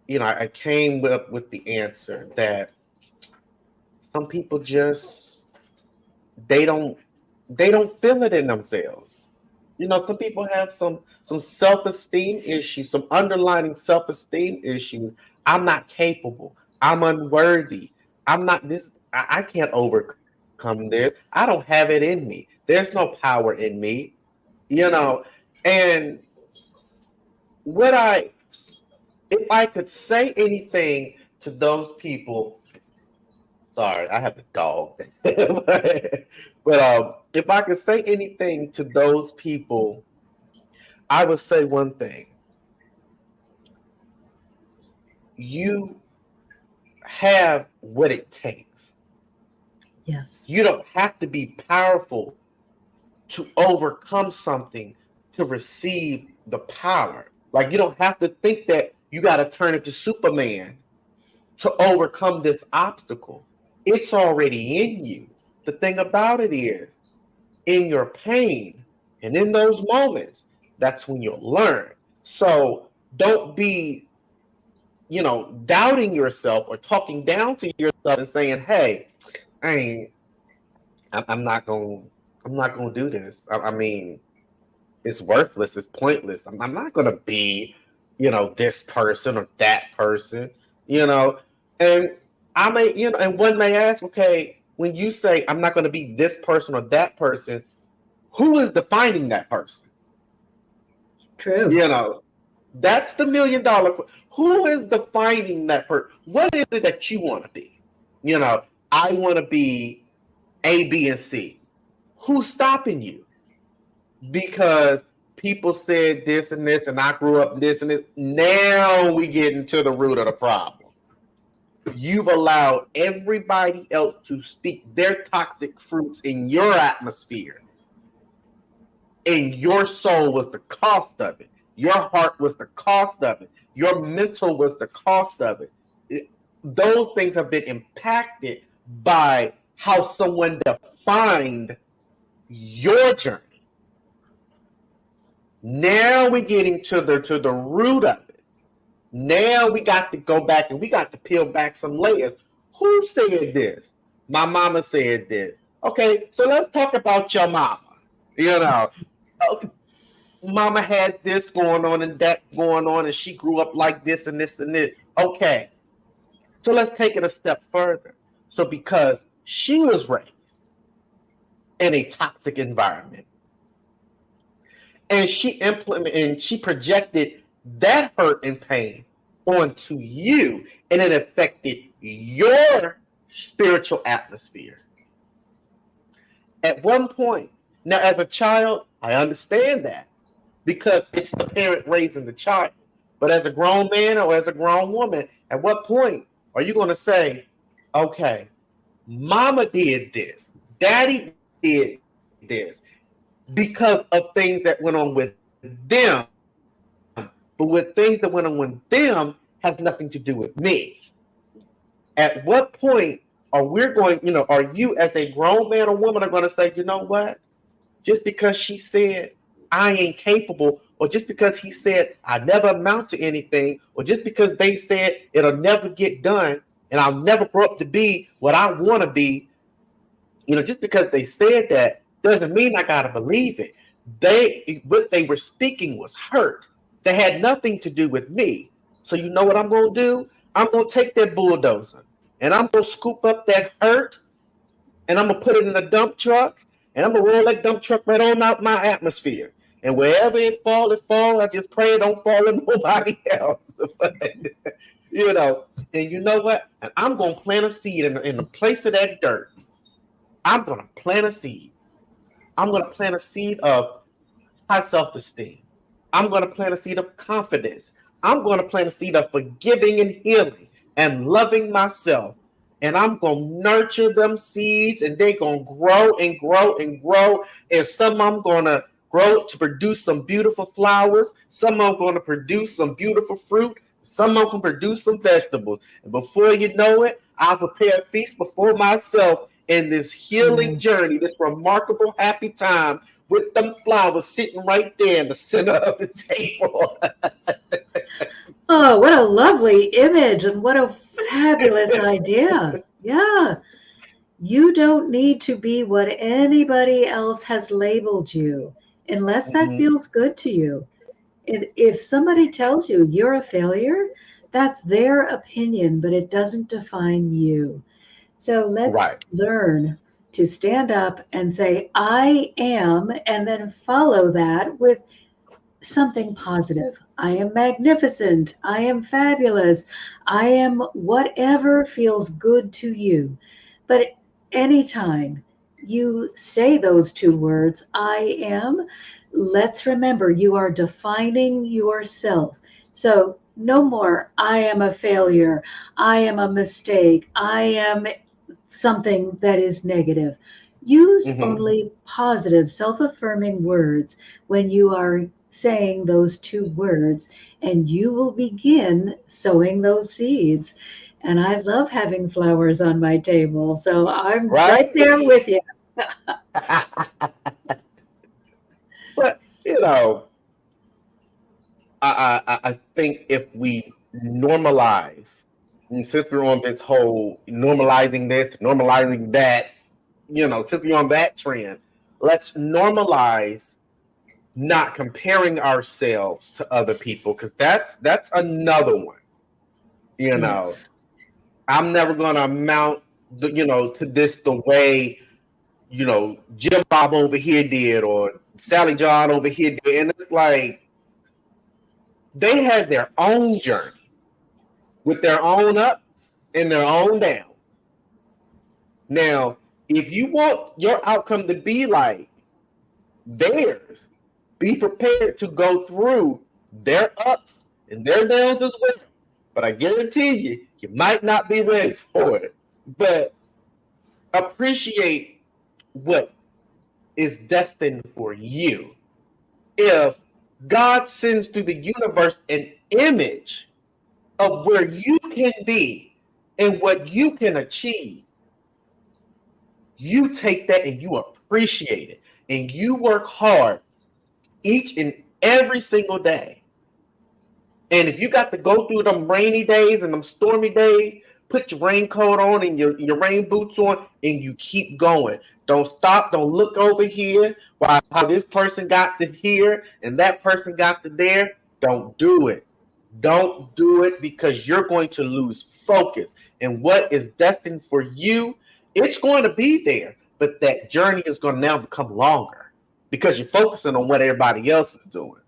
A: I came with the answer that some people just they don't they don't feel it in themselves. Some people have some self-esteem issues, some underlying self-esteem issues. I'm not capable. I'm unworthy. I'm not this. I can't overcome this. I don't have it in me. There's no power in me. You know, and what if I could say anything to those people. Sorry, I have a dog. but if I could say anything to those people, I would say one thing. You have what it takes.
B: Yes.
A: You don't have to be powerful to overcome something to receive the power. Like, you don't have to think that you got to turn into Superman to overcome this obstacle. It's already in you. The thing about it is, in your pain and in those moments, that's when you'll learn. So don't be, doubting yourself or talking down to yourself and saying, "Hey, I ain't, I'm not going, I'm not going to do this. I mean, it's worthless. It's pointless. I'm not going to be, this person or that person, you know." And I may, and one may ask, okay, when you say I'm not going to be this person or that person, who is defining that person?
B: True.
A: You know, that's the $1,000,000. Who is defining that person? What is it that you want to be? I want to be A, B, and C. Who's stopping you? Because people said this and this, and I grew up this and this. Now we get into the root of the problem. You've allowed everybody else to speak their toxic fruits in your atmosphere. And your soul was the cost of it. Your heart was the cost of it. Your mental was the cost of it. Those things have been impacted by how someone defined your journey. Now we're getting to the root of it. Now we got to go back and we got to peel back some layers. Who said this? My mama said this. Okay, so let's talk about your mama. Mama had this going on and that going on, and she grew up like this and this and this. Okay, so let's take it a step further. So because she was raised in a toxic environment, and she projected that hurt and pain onto you, and it affected your spiritual atmosphere. At one point, now as a child, I understand that because it's the parent raising the child. But as a grown man or as a grown woman, at what point are you going to say, okay, mama did this, daddy did this, because of things that went on with them, but with things that went on with them has nothing to do with me. At what point are you as a grown man or woman are going to say, you know what? Just because she said I ain't capable, or just because he said I never amount to anything, or just because they said it'll never get done and I'll never grow up to be what I want to be, just because they said that doesn't mean I gotta believe it. What they were speaking was hurt. They had nothing to do with me. So you know what I'm gonna do? I'm gonna take that bulldozer and I'm gonna scoop up that hurt and I'm gonna put it in a dump truck and I'm gonna roll that dump truck right on out my atmosphere. And wherever it fall, I just pray it don't fall on nobody else. And you know what? And I'm gonna plant a seed in the place of that dirt. I'm gonna plant a seed. I'm gonna plant a seed of high self-esteem. I'm gonna plant a seed of confidence. I'm gonna plant a seed of forgiving and healing and loving myself. And I'm gonna nurture them seeds, and they're gonna grow and grow and grow. And some I'm gonna grow to produce some beautiful flowers. Some I'm gonna produce some beautiful fruit. Some I'm gonna produce some vegetables. And before you know it, I'll prepare a feast before myself in this healing journey, this remarkable happy time with them flowers sitting right there in the center of the table.
B: Oh, what a lovely image and what a fabulous idea. Yeah. You don't need to be what anybody else has labeled you unless that
A: Mhm.
B: feels good to you. If somebody tells you you're a failure, that's their opinion, but it doesn't define you. So let's
A: Right.
B: learn to stand up and say, I am, and then follow that with something positive. I am magnificent. I am fabulous. I am whatever feels good to you. But anytime you say those two words, I am, let's remember you are defining yourself. So no more, I am a failure. I am a mistake. I am something that is negative. Use
A: Mm-hmm.
B: only positive, self affirming words when you are saying those two words, and you will begin sowing those seeds. And I love having flowers on my table, so I'm right
A: Right?
B: there with you.
A: But you know, I think if we normalize, and since we're on this whole normalizing this, normalizing that, since we're on that trend, let's normalize not comparing ourselves to other people, because that's another one. You know,
B: Yes.
A: I'm never gonna amount, to this the way Jim Bob over here did, or Sally John over here did, and it's like they had their own journey with their own ups and their own downs. Now, if you want your outcome to be like theirs, be prepared to go through their ups and their downs as well. But I guarantee you, you might not be ready for it. But appreciate what is destined for you. If God sends through the universe an image of where you can be and what you can achieve, you take that and you appreciate it and you work hard each and every single day. And if you got to go through them rainy days and them stormy days, put your raincoat on and your rain boots on, and you keep going. Don't stop. Don't look over here. Wow, how this person got to here and that person got to there. Don't do it. Don't do it, because you're going to lose focus. And what is destined for you, it's going to be there, but that journey is going to now become longer because you're focusing on what everybody else is doing.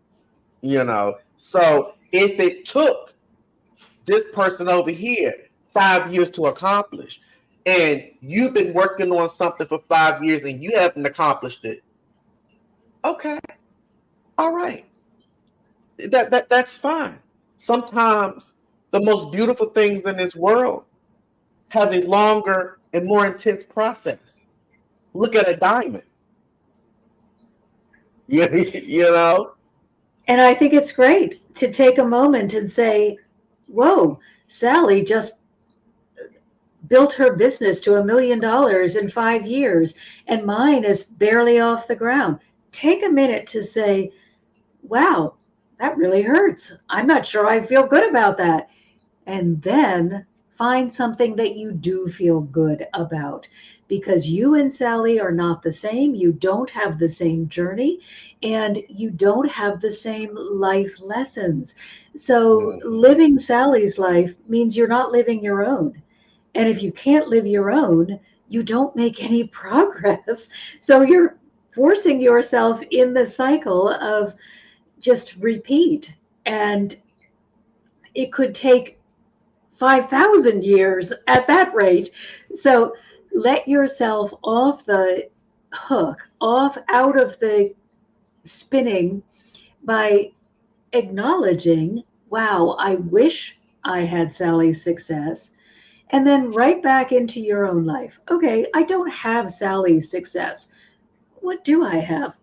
A: So if it took this person over here 5 years to accomplish, and you've been working on something for 5 years and you haven't accomplished it, okay, all right, that's fine. Sometimes the most beautiful things in this world have a longer and more intense process. Look at a diamond. you know
B: And I think it's great to take a moment and say, whoa, Sally just built her business to $1 million in 5 years, and mine is barely off the ground. Take a minute to say, wow, that really hurts. I'm not sure I feel good about that. And then find something that you do feel good about, because you and Sally are not the same. You don't have the same journey, and you don't have the same life lessons. So,
A: Mhm.
B: living Sally's life means you're not living your own. And if you can't live your own, you don't make any progress. So, you're forcing yourself in the cycle of just repeat. And it could take 5,000 years at that rate. So let yourself off the hook, off out of the spinning by acknowledging, wow, I wish I had Sally's success. And then right back into your own life. Okay, I don't have Sally's success. What do I have?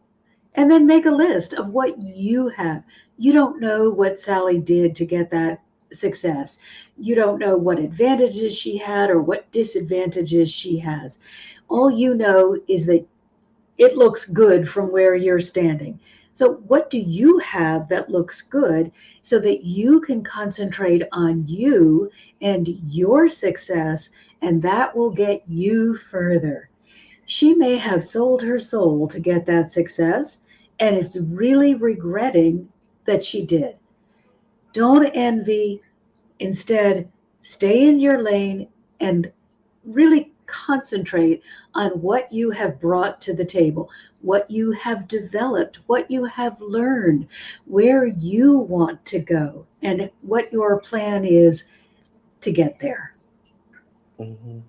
B: And then make a list of what you have. You don't know what Sally did to get that success. You don't know what advantages she had or what disadvantages she has. All you know is that it looks good from where you're standing. So, what do you have that looks good so that you can concentrate on you and your success, and that will get you further? She may have sold her soul to get that success and is really regretting that she did. Don't envy. Instead, stay in your lane and really concentrate on what you have brought to the table, what you have developed, what you have learned, where you want to go, and what your plan is to get there.
A: Mhm.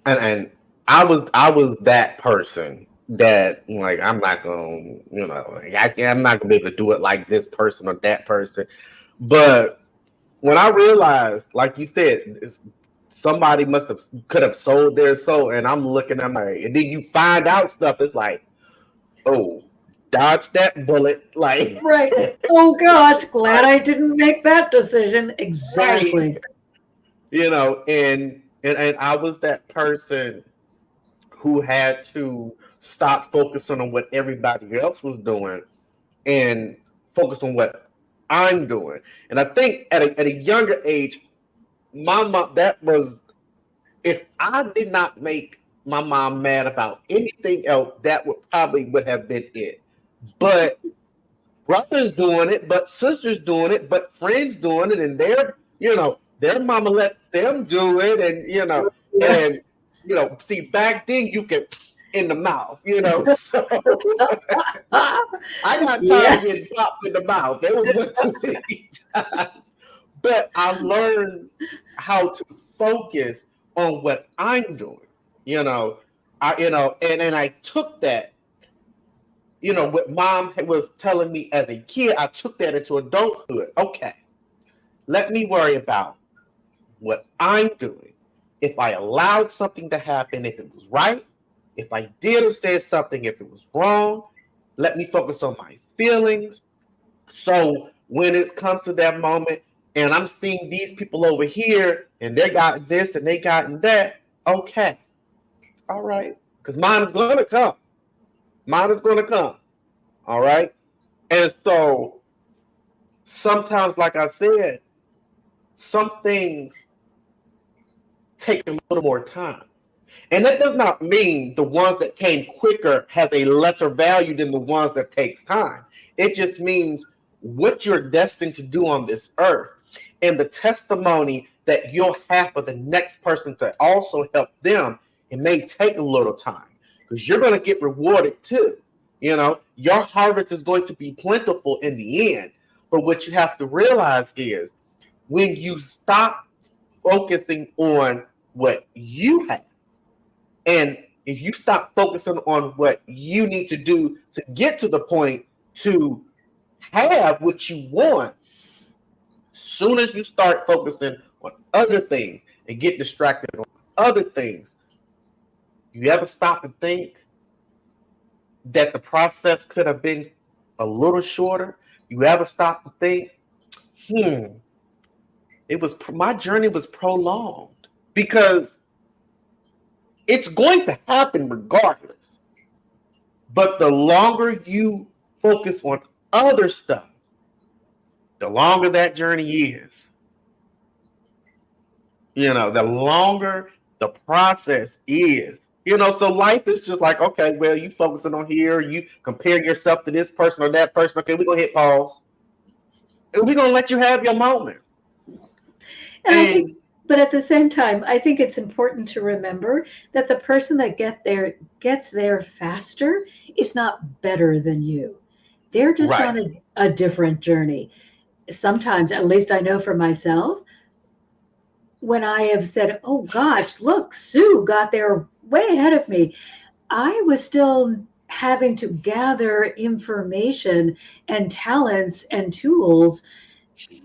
A: And I was that person that, like, I'm not gonna, I'm not gonna be able to do it like this person or that person. But when I realized, like you said, somebody could have sold their soul. And I'm looking at my, and then you find out stuff. It's like, oh, dodge that bullet. Like,
B: Right. Oh gosh, glad I didn't make that decision.
A: right.
B: Exactly.
A: And I was that person who had to stop focusing on what everybody else was doing and focus on what I'm doing. And I think at a younger age, my mom, that was, if I did not make my mom mad about anything else, that would have been it. But brothers doing it, but sisters doing it, but friends doing it, and their mama let them do it,
B: Yeah.
A: and see, back then you could in the mouth, so I got tired of
B: Yeah.
A: getting popped in the mouth. There was one too many times. But I learned how to focus on what I'm doing. And I took that, what mom was telling me as a kid, I took that into adulthood. Okay, let me worry about what I'm doing. If I allowed something to happen, if it was right, if I did or said something, if it was wrong, let me focus on my feelings. So when it comes to that moment, and I'm seeing these people over here, and they got this and they got that, okay, all right, because mine is going to come. Mine is going to come. All right. And so sometimes, like I said, some things take a little more time. And that does not mean the ones that came quicker has a lesser value than the ones that takes time. It just means what you're destined to do on this earth and the testimony that you'll have for the next person to also help them. It may take a little time because you're going to get rewarded too. Your harvest is going to be plentiful in the end. But what you have to realize is when you stop focusing on what you have, and if you stop focusing on what you need to do to get to the point to have what you want, soon as you start focusing on other things and get distracted on other things, you ever stop and think that the process could have been a little shorter? You ever stop and think, my journey was prolonged? Because it's going to happen regardless. But the longer you focus on other stuff, the longer that journey is. The longer the process is. So life is just like, okay, well, you focusing on here, you comparing yourself to this person or that person. Okay, we're going to hit pause. And we're going to let you have your moment.
B: And I think, but at the same time, I think it's important to remember that the person that gets there faster is not better than you. They're just
A: Right.
B: on a different journey. Sometimes, at least I know for myself, when I have said, oh gosh, look, Sue got there way ahead of me, I was still having to gather information and talents and tools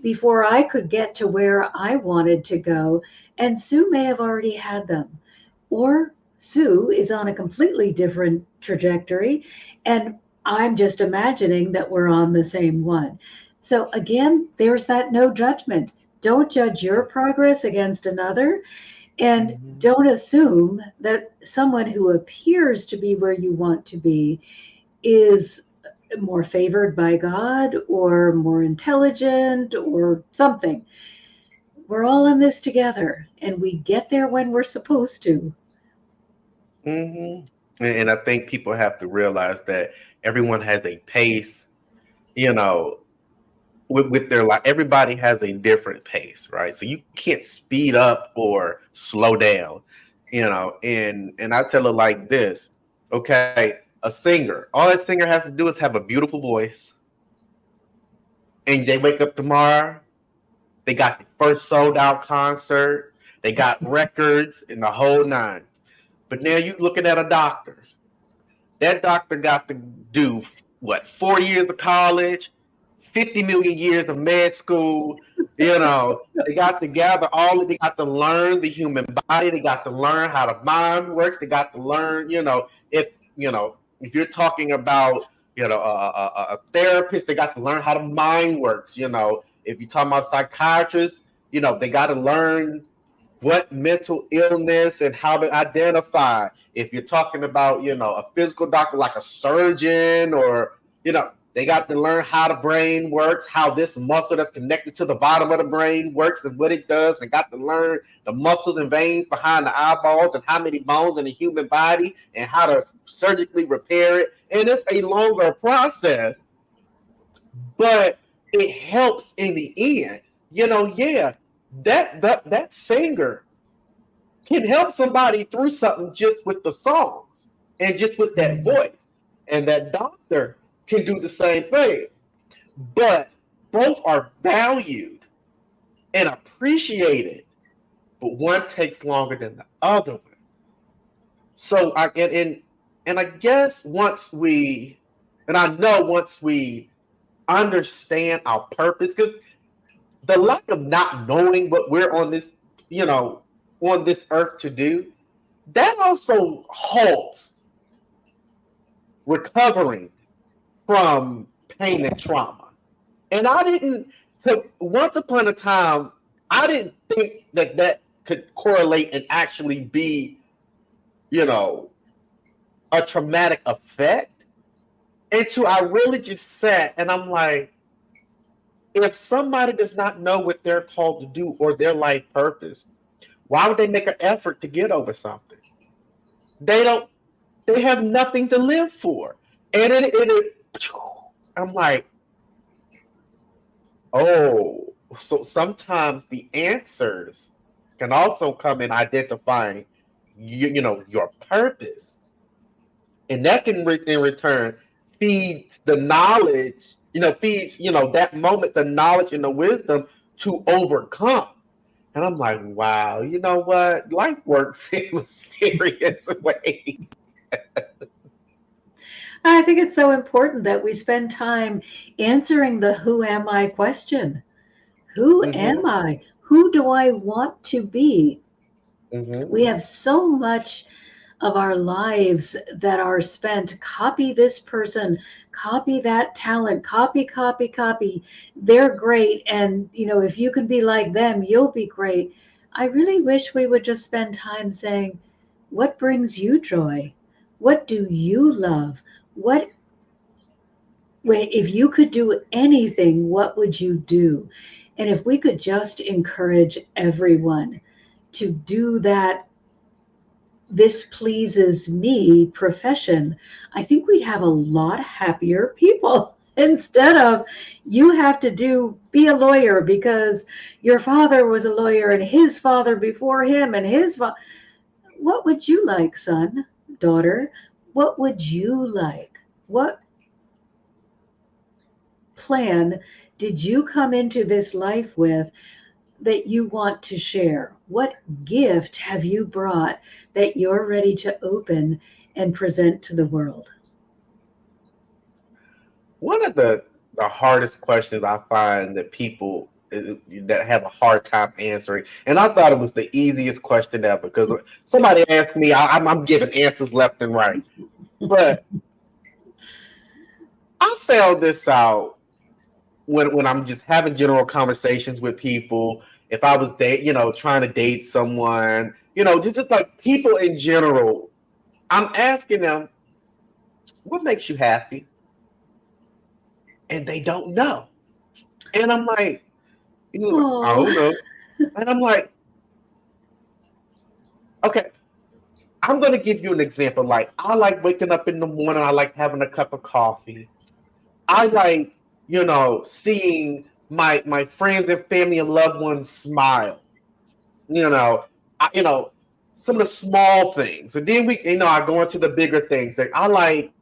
B: before I could get to where I wanted to go. And Sue may have already had them. Or Sue is on a completely different trajectory. And I'm just imagining that we're on the same one. So again, there's that no judgment. Don't judge your progress against another. And don't assume that someone who appears to be where you want to be is more favored by God or more intelligent or something. We're all in this together and we get there when we're supposed to.
A: Mm-hmm. And I think people have to realize that everyone has a pace, with their life. Everybody has a different pace, right? So you can't speed up or slow down, and I tell it like this. Okay, a singer, all that singer has to do is have a beautiful voice, and they wake up tomorrow, they got the first sold out concert, they got records and the whole nine. But now you looking at a doctor. That doctor got to do what, 4 years of college, 50 million years of med school, They got to gather they got to learn the human body. They got to learn how the mind works. They got to learn, if you're talking about, a therapist, they got to learn how the mind works. If you're talking about psychiatrists, they got to learn what mental illness and how to identify. If you're talking about, a physical doctor like a surgeon, or, they got to learn how the brain works, how this muscle that's connected to the bottom of the brain works and what it does. They got to learn the muscles and veins behind the eyeballs and how many bones in the human body and how to surgically repair it. And it's a longer process, but it helps in the end. Yeah, that singer can help somebody through something just with the songs and just with that voice. And that doctor can do the same thing. But both are valued and appreciated, but one takes longer than the other one. So I guess once we understand our purpose, because the lack of not knowing what we're on this, on this earth to do, that also halts recovering from pain and trauma. And once upon a time, I didn't think that could correlate and actually be, a traumatic effect, until I really just sat and I'm like, if somebody does not know what they're called to do or their life purpose, why would they make an effort to get over something? They have nothing to live for. And I'm like, oh, so sometimes the answers can also come in identifying, your purpose. And that can, in return, feed the knowledge, feeds, that moment, the knowledge and the wisdom to overcome. And I'm like, wow, you know what? Life works in mysterious ways.
B: I think it's so important that we spend time answering the who am I question. Who am I? Who do I want to be? We have so much of our lives that are spent copy this person, copy that talent, copy. They're great. And, if you can be like them, you'll be great. I really wish we would just spend time saying, what brings you joy? What do you love? If you could do anything, what would you do? And if we could just encourage everyone to do that, this pleases me profession, I think we'd have a lot happier people. Instead of, you have to be a lawyer because your father was a lawyer and his father before him and his father. What would you like, son, daughter? What would you like? What plan did you come into this life with that you want to share? What gift have you brought that you're ready to open and present to the world?
A: One of the hardest questions I find that people that have a hard time answering, and I thought it was the easiest question ever, because somebody asked me, I'm giving answers left and right. But I found this out when I'm just having general conversations with people. If I was trying to date someone, just like people in general, I'm asking them, what makes you happy? And they don't know. And I'm like, I don't know. And I'm like, okay, I'm going to give you an example. Like, I like waking up in the morning. I like having a cup of coffee. I like, seeing my friends and family and loved ones smile. Some of the small things. And then I go into the bigger things. Like, I like,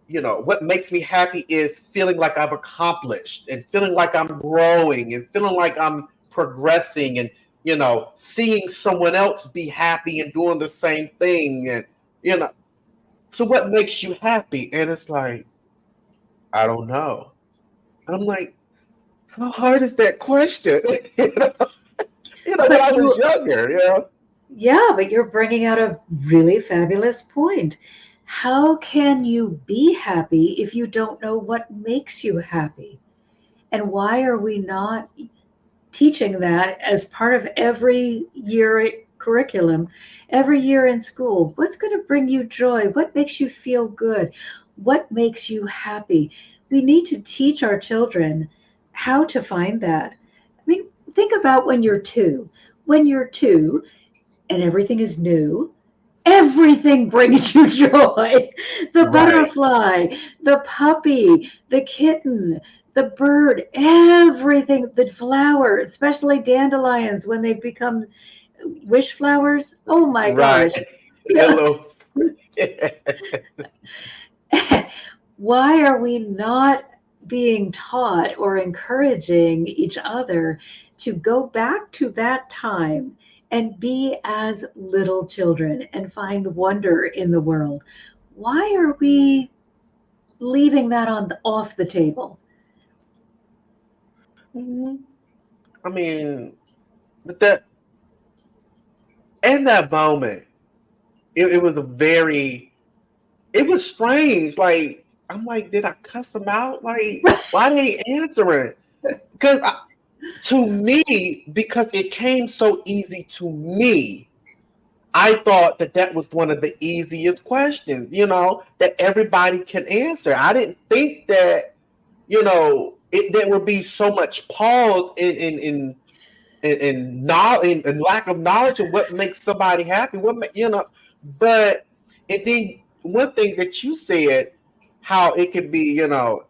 A: what makes me happy is feeling like I've accomplished and feeling like I'm growing and feeling like I'm progressing and, seeing someone else be happy and doing the same thing. And, so what makes you happy? And it's like, I don't know. And I'm like, how hard is that question? When
B: But
A: I was
B: you,
A: younger.
B: yeah, but you're bringing out a really fabulous point. How can you be happy if you don't know what makes you happy? And why are we not teaching that as part of every year curriculum, every year in school? What's going to bring you joy? What makes you feel good? What makes you happy? We need to teach our children how to find that. I mean, think about when you're two. When you're two and everything is new, everything brings you joy. The
A: Right,
B: butterfly, the puppy, the kitten, the bird, everything, the flower, especially dandelions when they become wish flowers. Oh my
A: right.
B: gosh.
A: Hello.
B: Why are we not being taught or encouraging each other to go back to that time and be as little children and find wonder in the world? Why are we leaving that on off the table?
A: Mhm. I mean, but that in that moment, it was a very, it was strange. Like I'm like, did I cuss them out? Like, why they ain't answering? Because to me, because it came so easy to me, I thought that that was one of the easiest questions, that everybody can answer. I didn't think that, there would be so much pause in knowledge and lack of knowledge of what makes somebody happy. But and then one thing that you said, how it could be,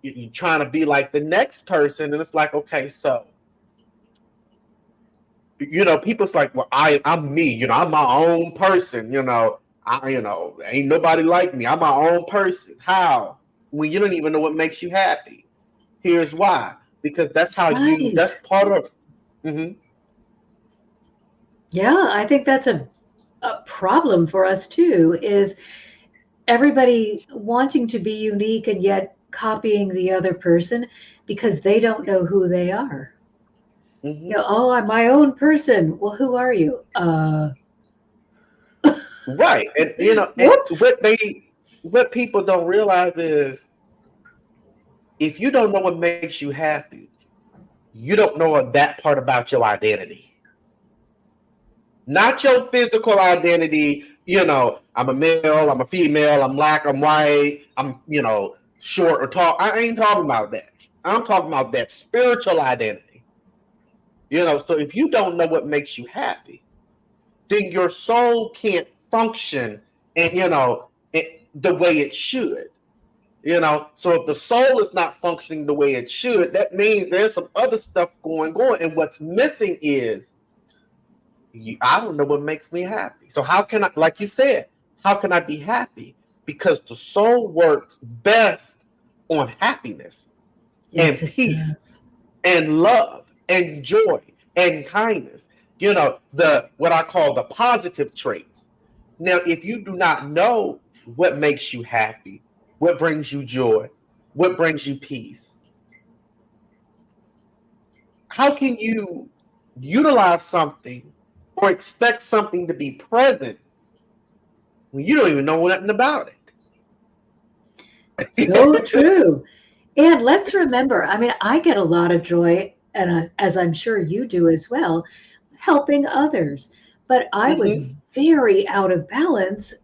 A: you trying to be like the next person, and it's like, okay, so people's like, well, I'm me, I'm my own person, ain't nobody like me. I'm my own person. How? When you don't even know what makes you happy. Here's why. Because
B: Right.
A: that's part of. Mhm.
B: Yeah, I think that's a problem for us too, is everybody wanting to be unique and yet copying the other person because they don't know who they are.
A: Mhm.
B: Oh, I'm my own person. Well, who are you?
A: Right. And and
B: Whoops.
A: what people don't realize is, if you don't know what makes you happy, you don't know that part about your identity. Not your physical identity, I'm a male, I'm a female, I'm black, I'm white, I'm, short or tall. I ain't talking about that. I'm talking about that spiritual identity. So if you don't know what makes you happy, then your soul can't function and the way it should. So if the soul is not functioning the way it should, that means there's some other stuff going on, and what's missing is, I don't know what makes me happy. So how can I, like you said, how can I be happy? Because the soul works best on happiness
B: Yes,
A: and
B: it
A: peace
B: does.
A: and love and joy and kindness. The what I call the positive traits. Now, if you do not know what makes you happy, what brings you joy, what brings you peace, how can you utilize something or expect something to be present when you don't even know nothing about
B: So
A: it?
B: true. And let's remember, I mean, I get a lot of joy, and as I'm sure you do as well, helping others. But I was
A: Hmm.
B: very out of balance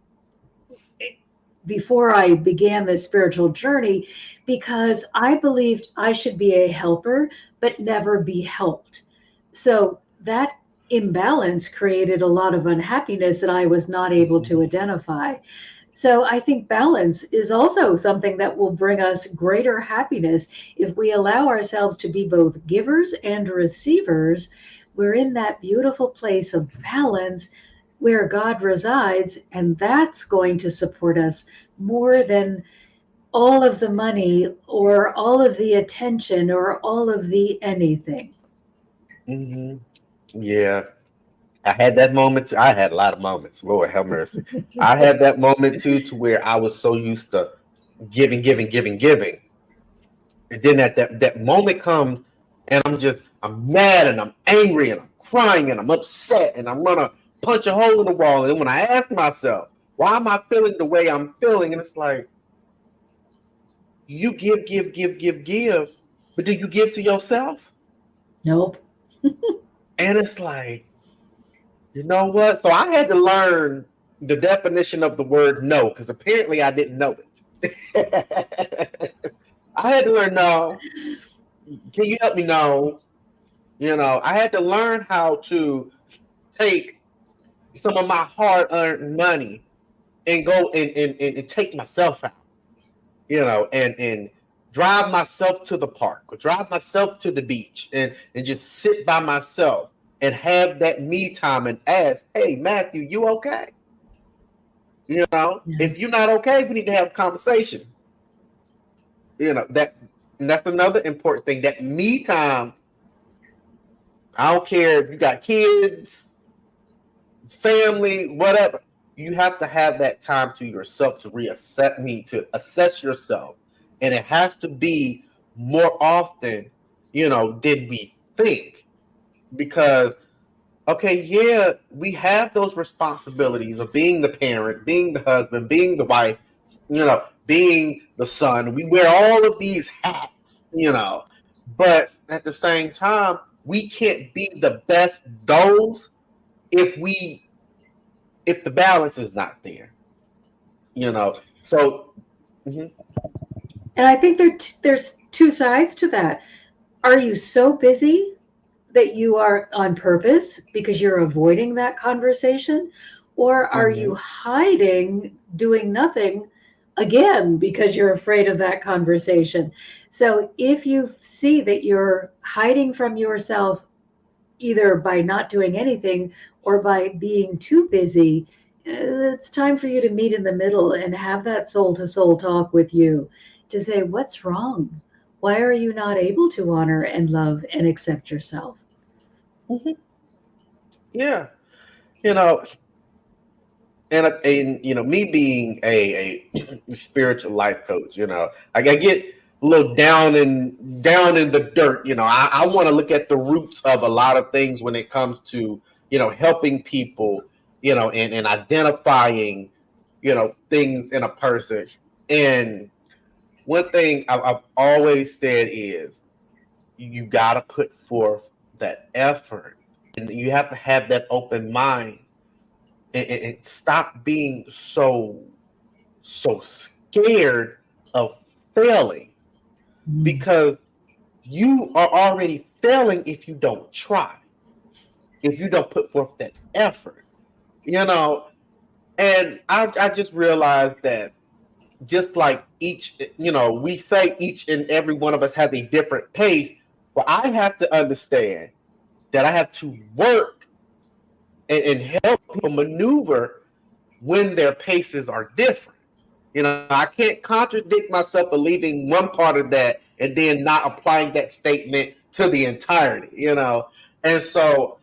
B: before I began this spiritual journey because I believed I should be a helper, but never be helped. So that imbalance created a lot of unhappiness that I was not able to identify. So I think balance is also something that will bring us greater happiness if we allow ourselves to be both givers and receivers. We're in that beautiful place of balance where God resides, and that's going to support us more than all of the money or all of the attention or all of the anything.
A: Hmm. Yeah. I had that moment too. I had a lot of moments. Lord have mercy. I had that moment too, to where I was so used to giving, giving, giving, giving. And then that moment comes and I'm mad and I'm angry and I'm crying and I'm upset and I'm gonna punch a hole in the wall. And then when I ask myself, why am I feeling the way I'm feeling? And it's like, you give, but do you give to yourself?
B: Nope.
A: And it's like, you know what? So I had to learn the definition of the word no, because apparently I didn't know it. I had to learn no. Can you help me? No. I had to learn how to take some of my hard earned money and go and take myself out, and drive myself to the park or drive myself to the beach and just sit by myself and have that me time and ask, hey, Matthew, you okay?
B: Yeah.
A: If you're not okay, we need to have a conversation. And that's another important thing. That me time, I don't care if you got kids, family, whatever. You have to have that time to yourself to to assess yourself. And it has to be more often, than we think. Because, okay, yeah, we have those responsibilities of being the parent, being the husband, being the wife, being the son. We wear all of these hats, but at the same time, we can't be the best those if the balance is not there, So, mhm.
B: And I think there's two sides to that. Are you so busy that you are on purpose because you're avoiding that conversation? Or are you
A: Mhm.
B: hiding, doing nothing again because you're afraid of that conversation? So if you see that you're hiding from yourself either by not doing anything or by being too busy, it's time for you to meet in the middle and have that soul to soul talk with you to say, what's wrong? Why are you not able to honor and love and accept yourself?
A: Mhm. Yeah, you know, and me being a spiritual life coach, I get a little down in the dirt. I want to look at the roots of a lot of things when it comes to helping people, and identifying things in a person. And one thing I've always said is you got to put forth that effort, and you have to have that open mind, and stop being so scared of failing,
B: Mm.
A: because you are already failing if you don't try, if you don't put forth that effort, and I just realized that, just like each, we say each and every one of us has a different pace. Well, I have to understand that I have to work and help people maneuver when their paces are different. I can't contradict myself believing one part of that and then not applying that statement to the entirety, And so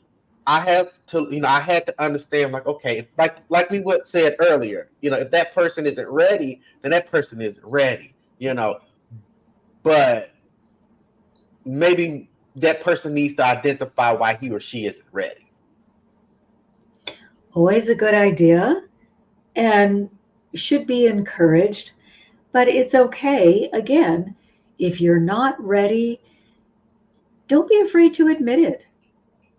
A: I had to understand, like, okay, like we would said earlier, if that person isn't ready, then that person isn't ready, But maybe that person needs to identify why he or she isn't ready.
B: Always a good idea and should be encouraged, but it's okay. Again, if you're not ready, don't be afraid to admit it.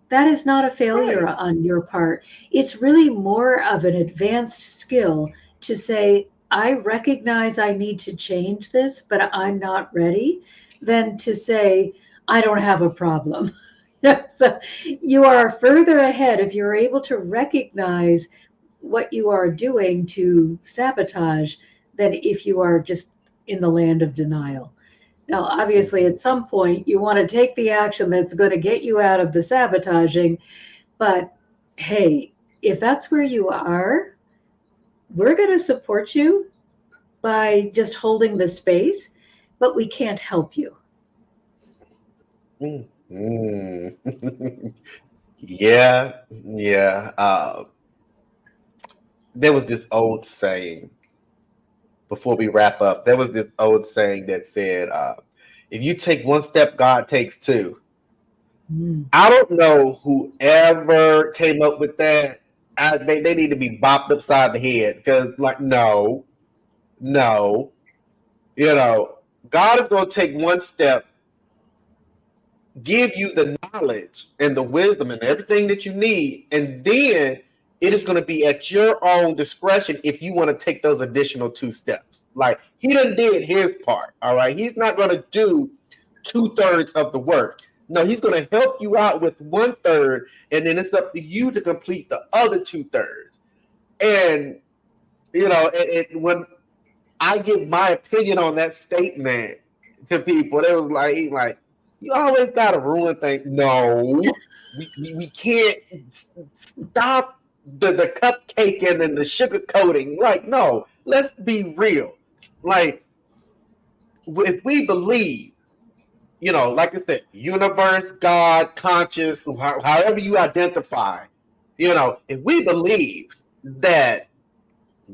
B: That is not a failure
A: Right.
B: on your part. It's really more of an advanced skill to say, I recognize I need to change this, but I'm not ready, than to say, I don't have a problem. So you are further ahead if you're able to recognize what you are doing to sabotage than if you are just in the land of denial. Now, obviously,
A: Mhm.
B: at some point, you want to take the action that's going to get you out of the sabotaging. But hey, if that's where you are, we're going to support you by just holding the space, but we can't help you.
A: Mm. Yeah, yeah. There was this old saying, before we wrap up. There was this old saying that said, "If you take one step, God takes two."
B: Mm.
A: I don't know whoever came up with that. They need to be bopped upside the head because, like, no, no, you know, God is going to take one step, give you the knowledge and the wisdom and everything that you need, and then it is going to be at your own discretion if you want to take those additional two steps. Like, he done did his part. All right, he's not going to do 2/3 of the work. No, he's going to help you out with 1/3, and then it's up to you to complete the other 2/3. And when I give my opinion on that statement to people, it was like you always gotta ruin things. No, we can't stop the cupcaking and the sugar coating. Like, no, let's be real. Like, if we believe, like I said, universe, God, conscious, however you identify, if we believe that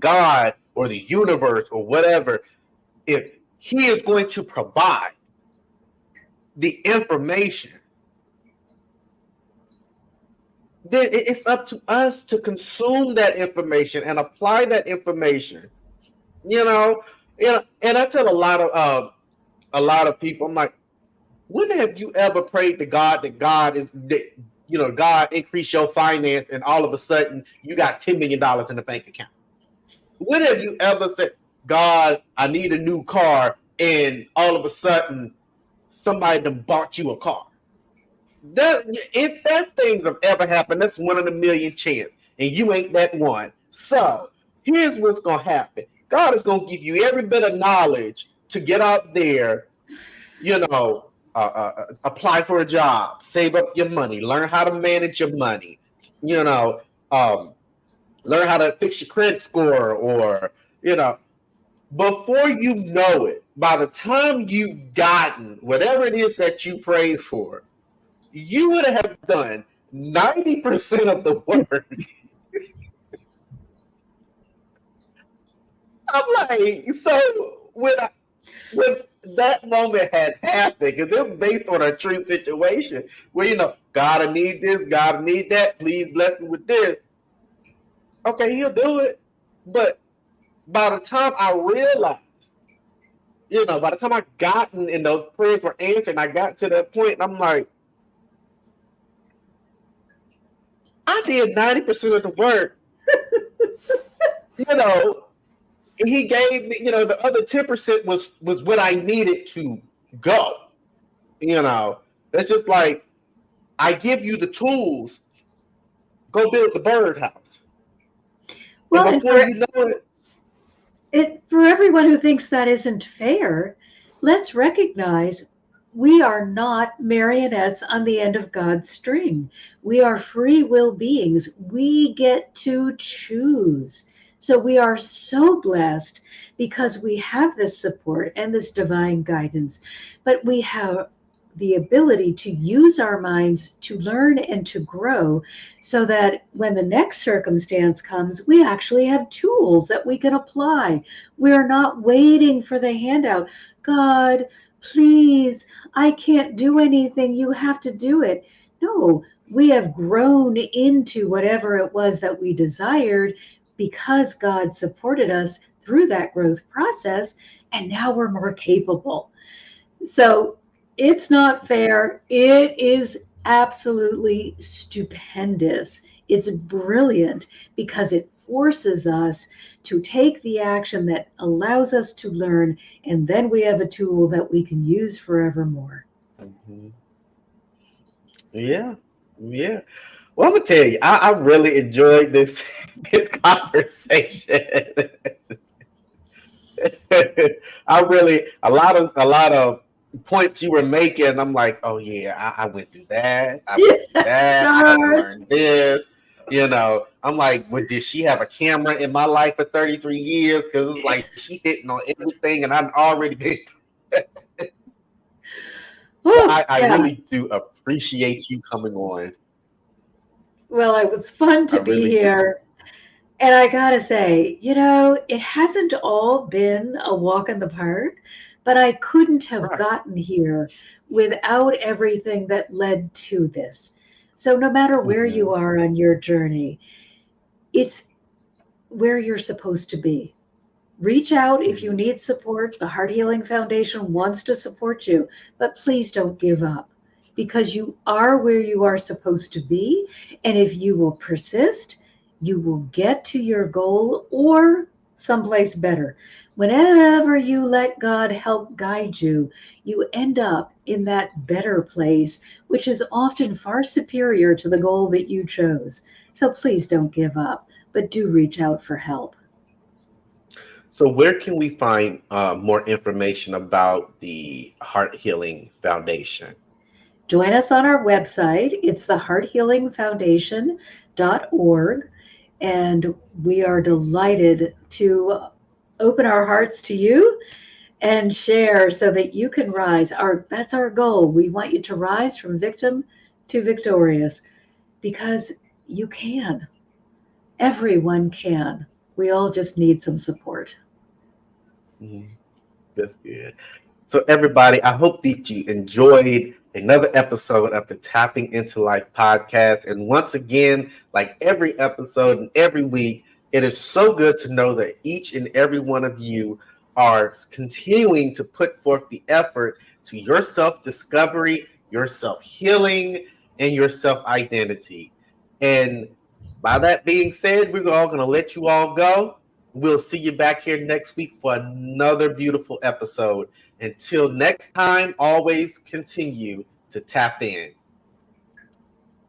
A: God or the universe or whatever, if he is going to provide the information, then it's up to us to consume that information and apply that information. You know, and I tell a lot of people, I'm like, when have you ever prayed to God that God increase your finance and all of a sudden you got $10 million in the bank account? When have you ever said, God, I need a new car, and all of a sudden somebody done bought you a car? If that things have ever happened, that's 1 in a million chance, and you ain't that one. So here's what's gonna happen. God is gonna give you every bit of knowledge to get out there, apply for a job, save up your money, learn how to manage your money, you know, um, learn how to fix your credit score, or before you know it, by the time you've gotten whatever it is that you prayed for, you would have done 90% of the work. I'm like, so when that moment had happened, because it was based on a true situation where, God, I need this, God, I need that, please bless me with this. Okay, he'll do it. But by the time I realized, by the time I gotten and those prayers were answered, and I got to that point, and I'm like, I did 90% of the work. He gave me, the other 10% was what I needed to go. That's just like, I give you the tools, go build the birdhouse.
B: Well,
A: And
B: and
A: before you know
B: for everyone who thinks that isn't fair, let's recognize we are not marionettes on the end of God's string. We are free will beings. We get to choose. So we are so blessed because we have this support and this divine guidance, but we have the ability to use our minds to learn and to grow so that when the next circumstance comes, we actually have tools that we can apply. We're not waiting for the handout. God, please, I can't do anything. You have to do it. No, we have grown into whatever it was that we desired because God supported us through that growth process. And now we're more capable. So it's not fair. It is absolutely stupendous. It's brilliant because it forces us to take the action that allows us to learn, and then we have a tool that we can use forevermore.
A: it, yeah, yeah. Well, I'm gonna tell you, I really enjoyed this this conversation. A lot of points you were making. I'm like, oh yeah, I went through that. I went through that. I had to
B: Sure.
A: learn this. I'm like, well, did she have a camera in my life for 33 years? Because it's like she hitting on everything, and I've already been. But
B: Oh,
A: I
B: yeah.
A: really do appreciate you coming on.
B: Well, it was fun
A: I
B: to be
A: really do.
B: here. And I gotta say, it hasn't all been a walk in the park. but I couldn't have
A: Right.
B: gotten here without everything that led to this. So no matter where
A: Mm-hmm.
B: you are on your journey, it's where you're supposed to be. Reach out if you
A: Mm-hmm.
B: need support. The Heart Healing Foundation wants to support you, but please don't give up because you are where you are supposed to be. And if you will persist, you will get to your goal or someplace better. Whenever you let God help guide you, you end up in that better place, which is often far superior to the goal that you chose. So please don't give up, but do reach out for help.
A: So, where can we find more information about the Heart Healing Foundation?
B: Join us on our website. It's the hearthealingfoundation.org. And we are delighted to open our hearts to you and share so that you can rise. That's our goal. We want you to rise from victim to victorious because you can. Everyone can. We all just need some support.
A: Mhm. That's good. So, everybody, I hope that you enjoyed another episode of the Tapping into Life podcast. And once again, like every episode and every week, it is so good to know that each and every one of you are continuing to put forth the effort to your self discovery, your self healing, and your self identity. And by that being said, we're all going to let you all go. We'll see you back here next week for another beautiful episode. Until next time, always continue to tap in.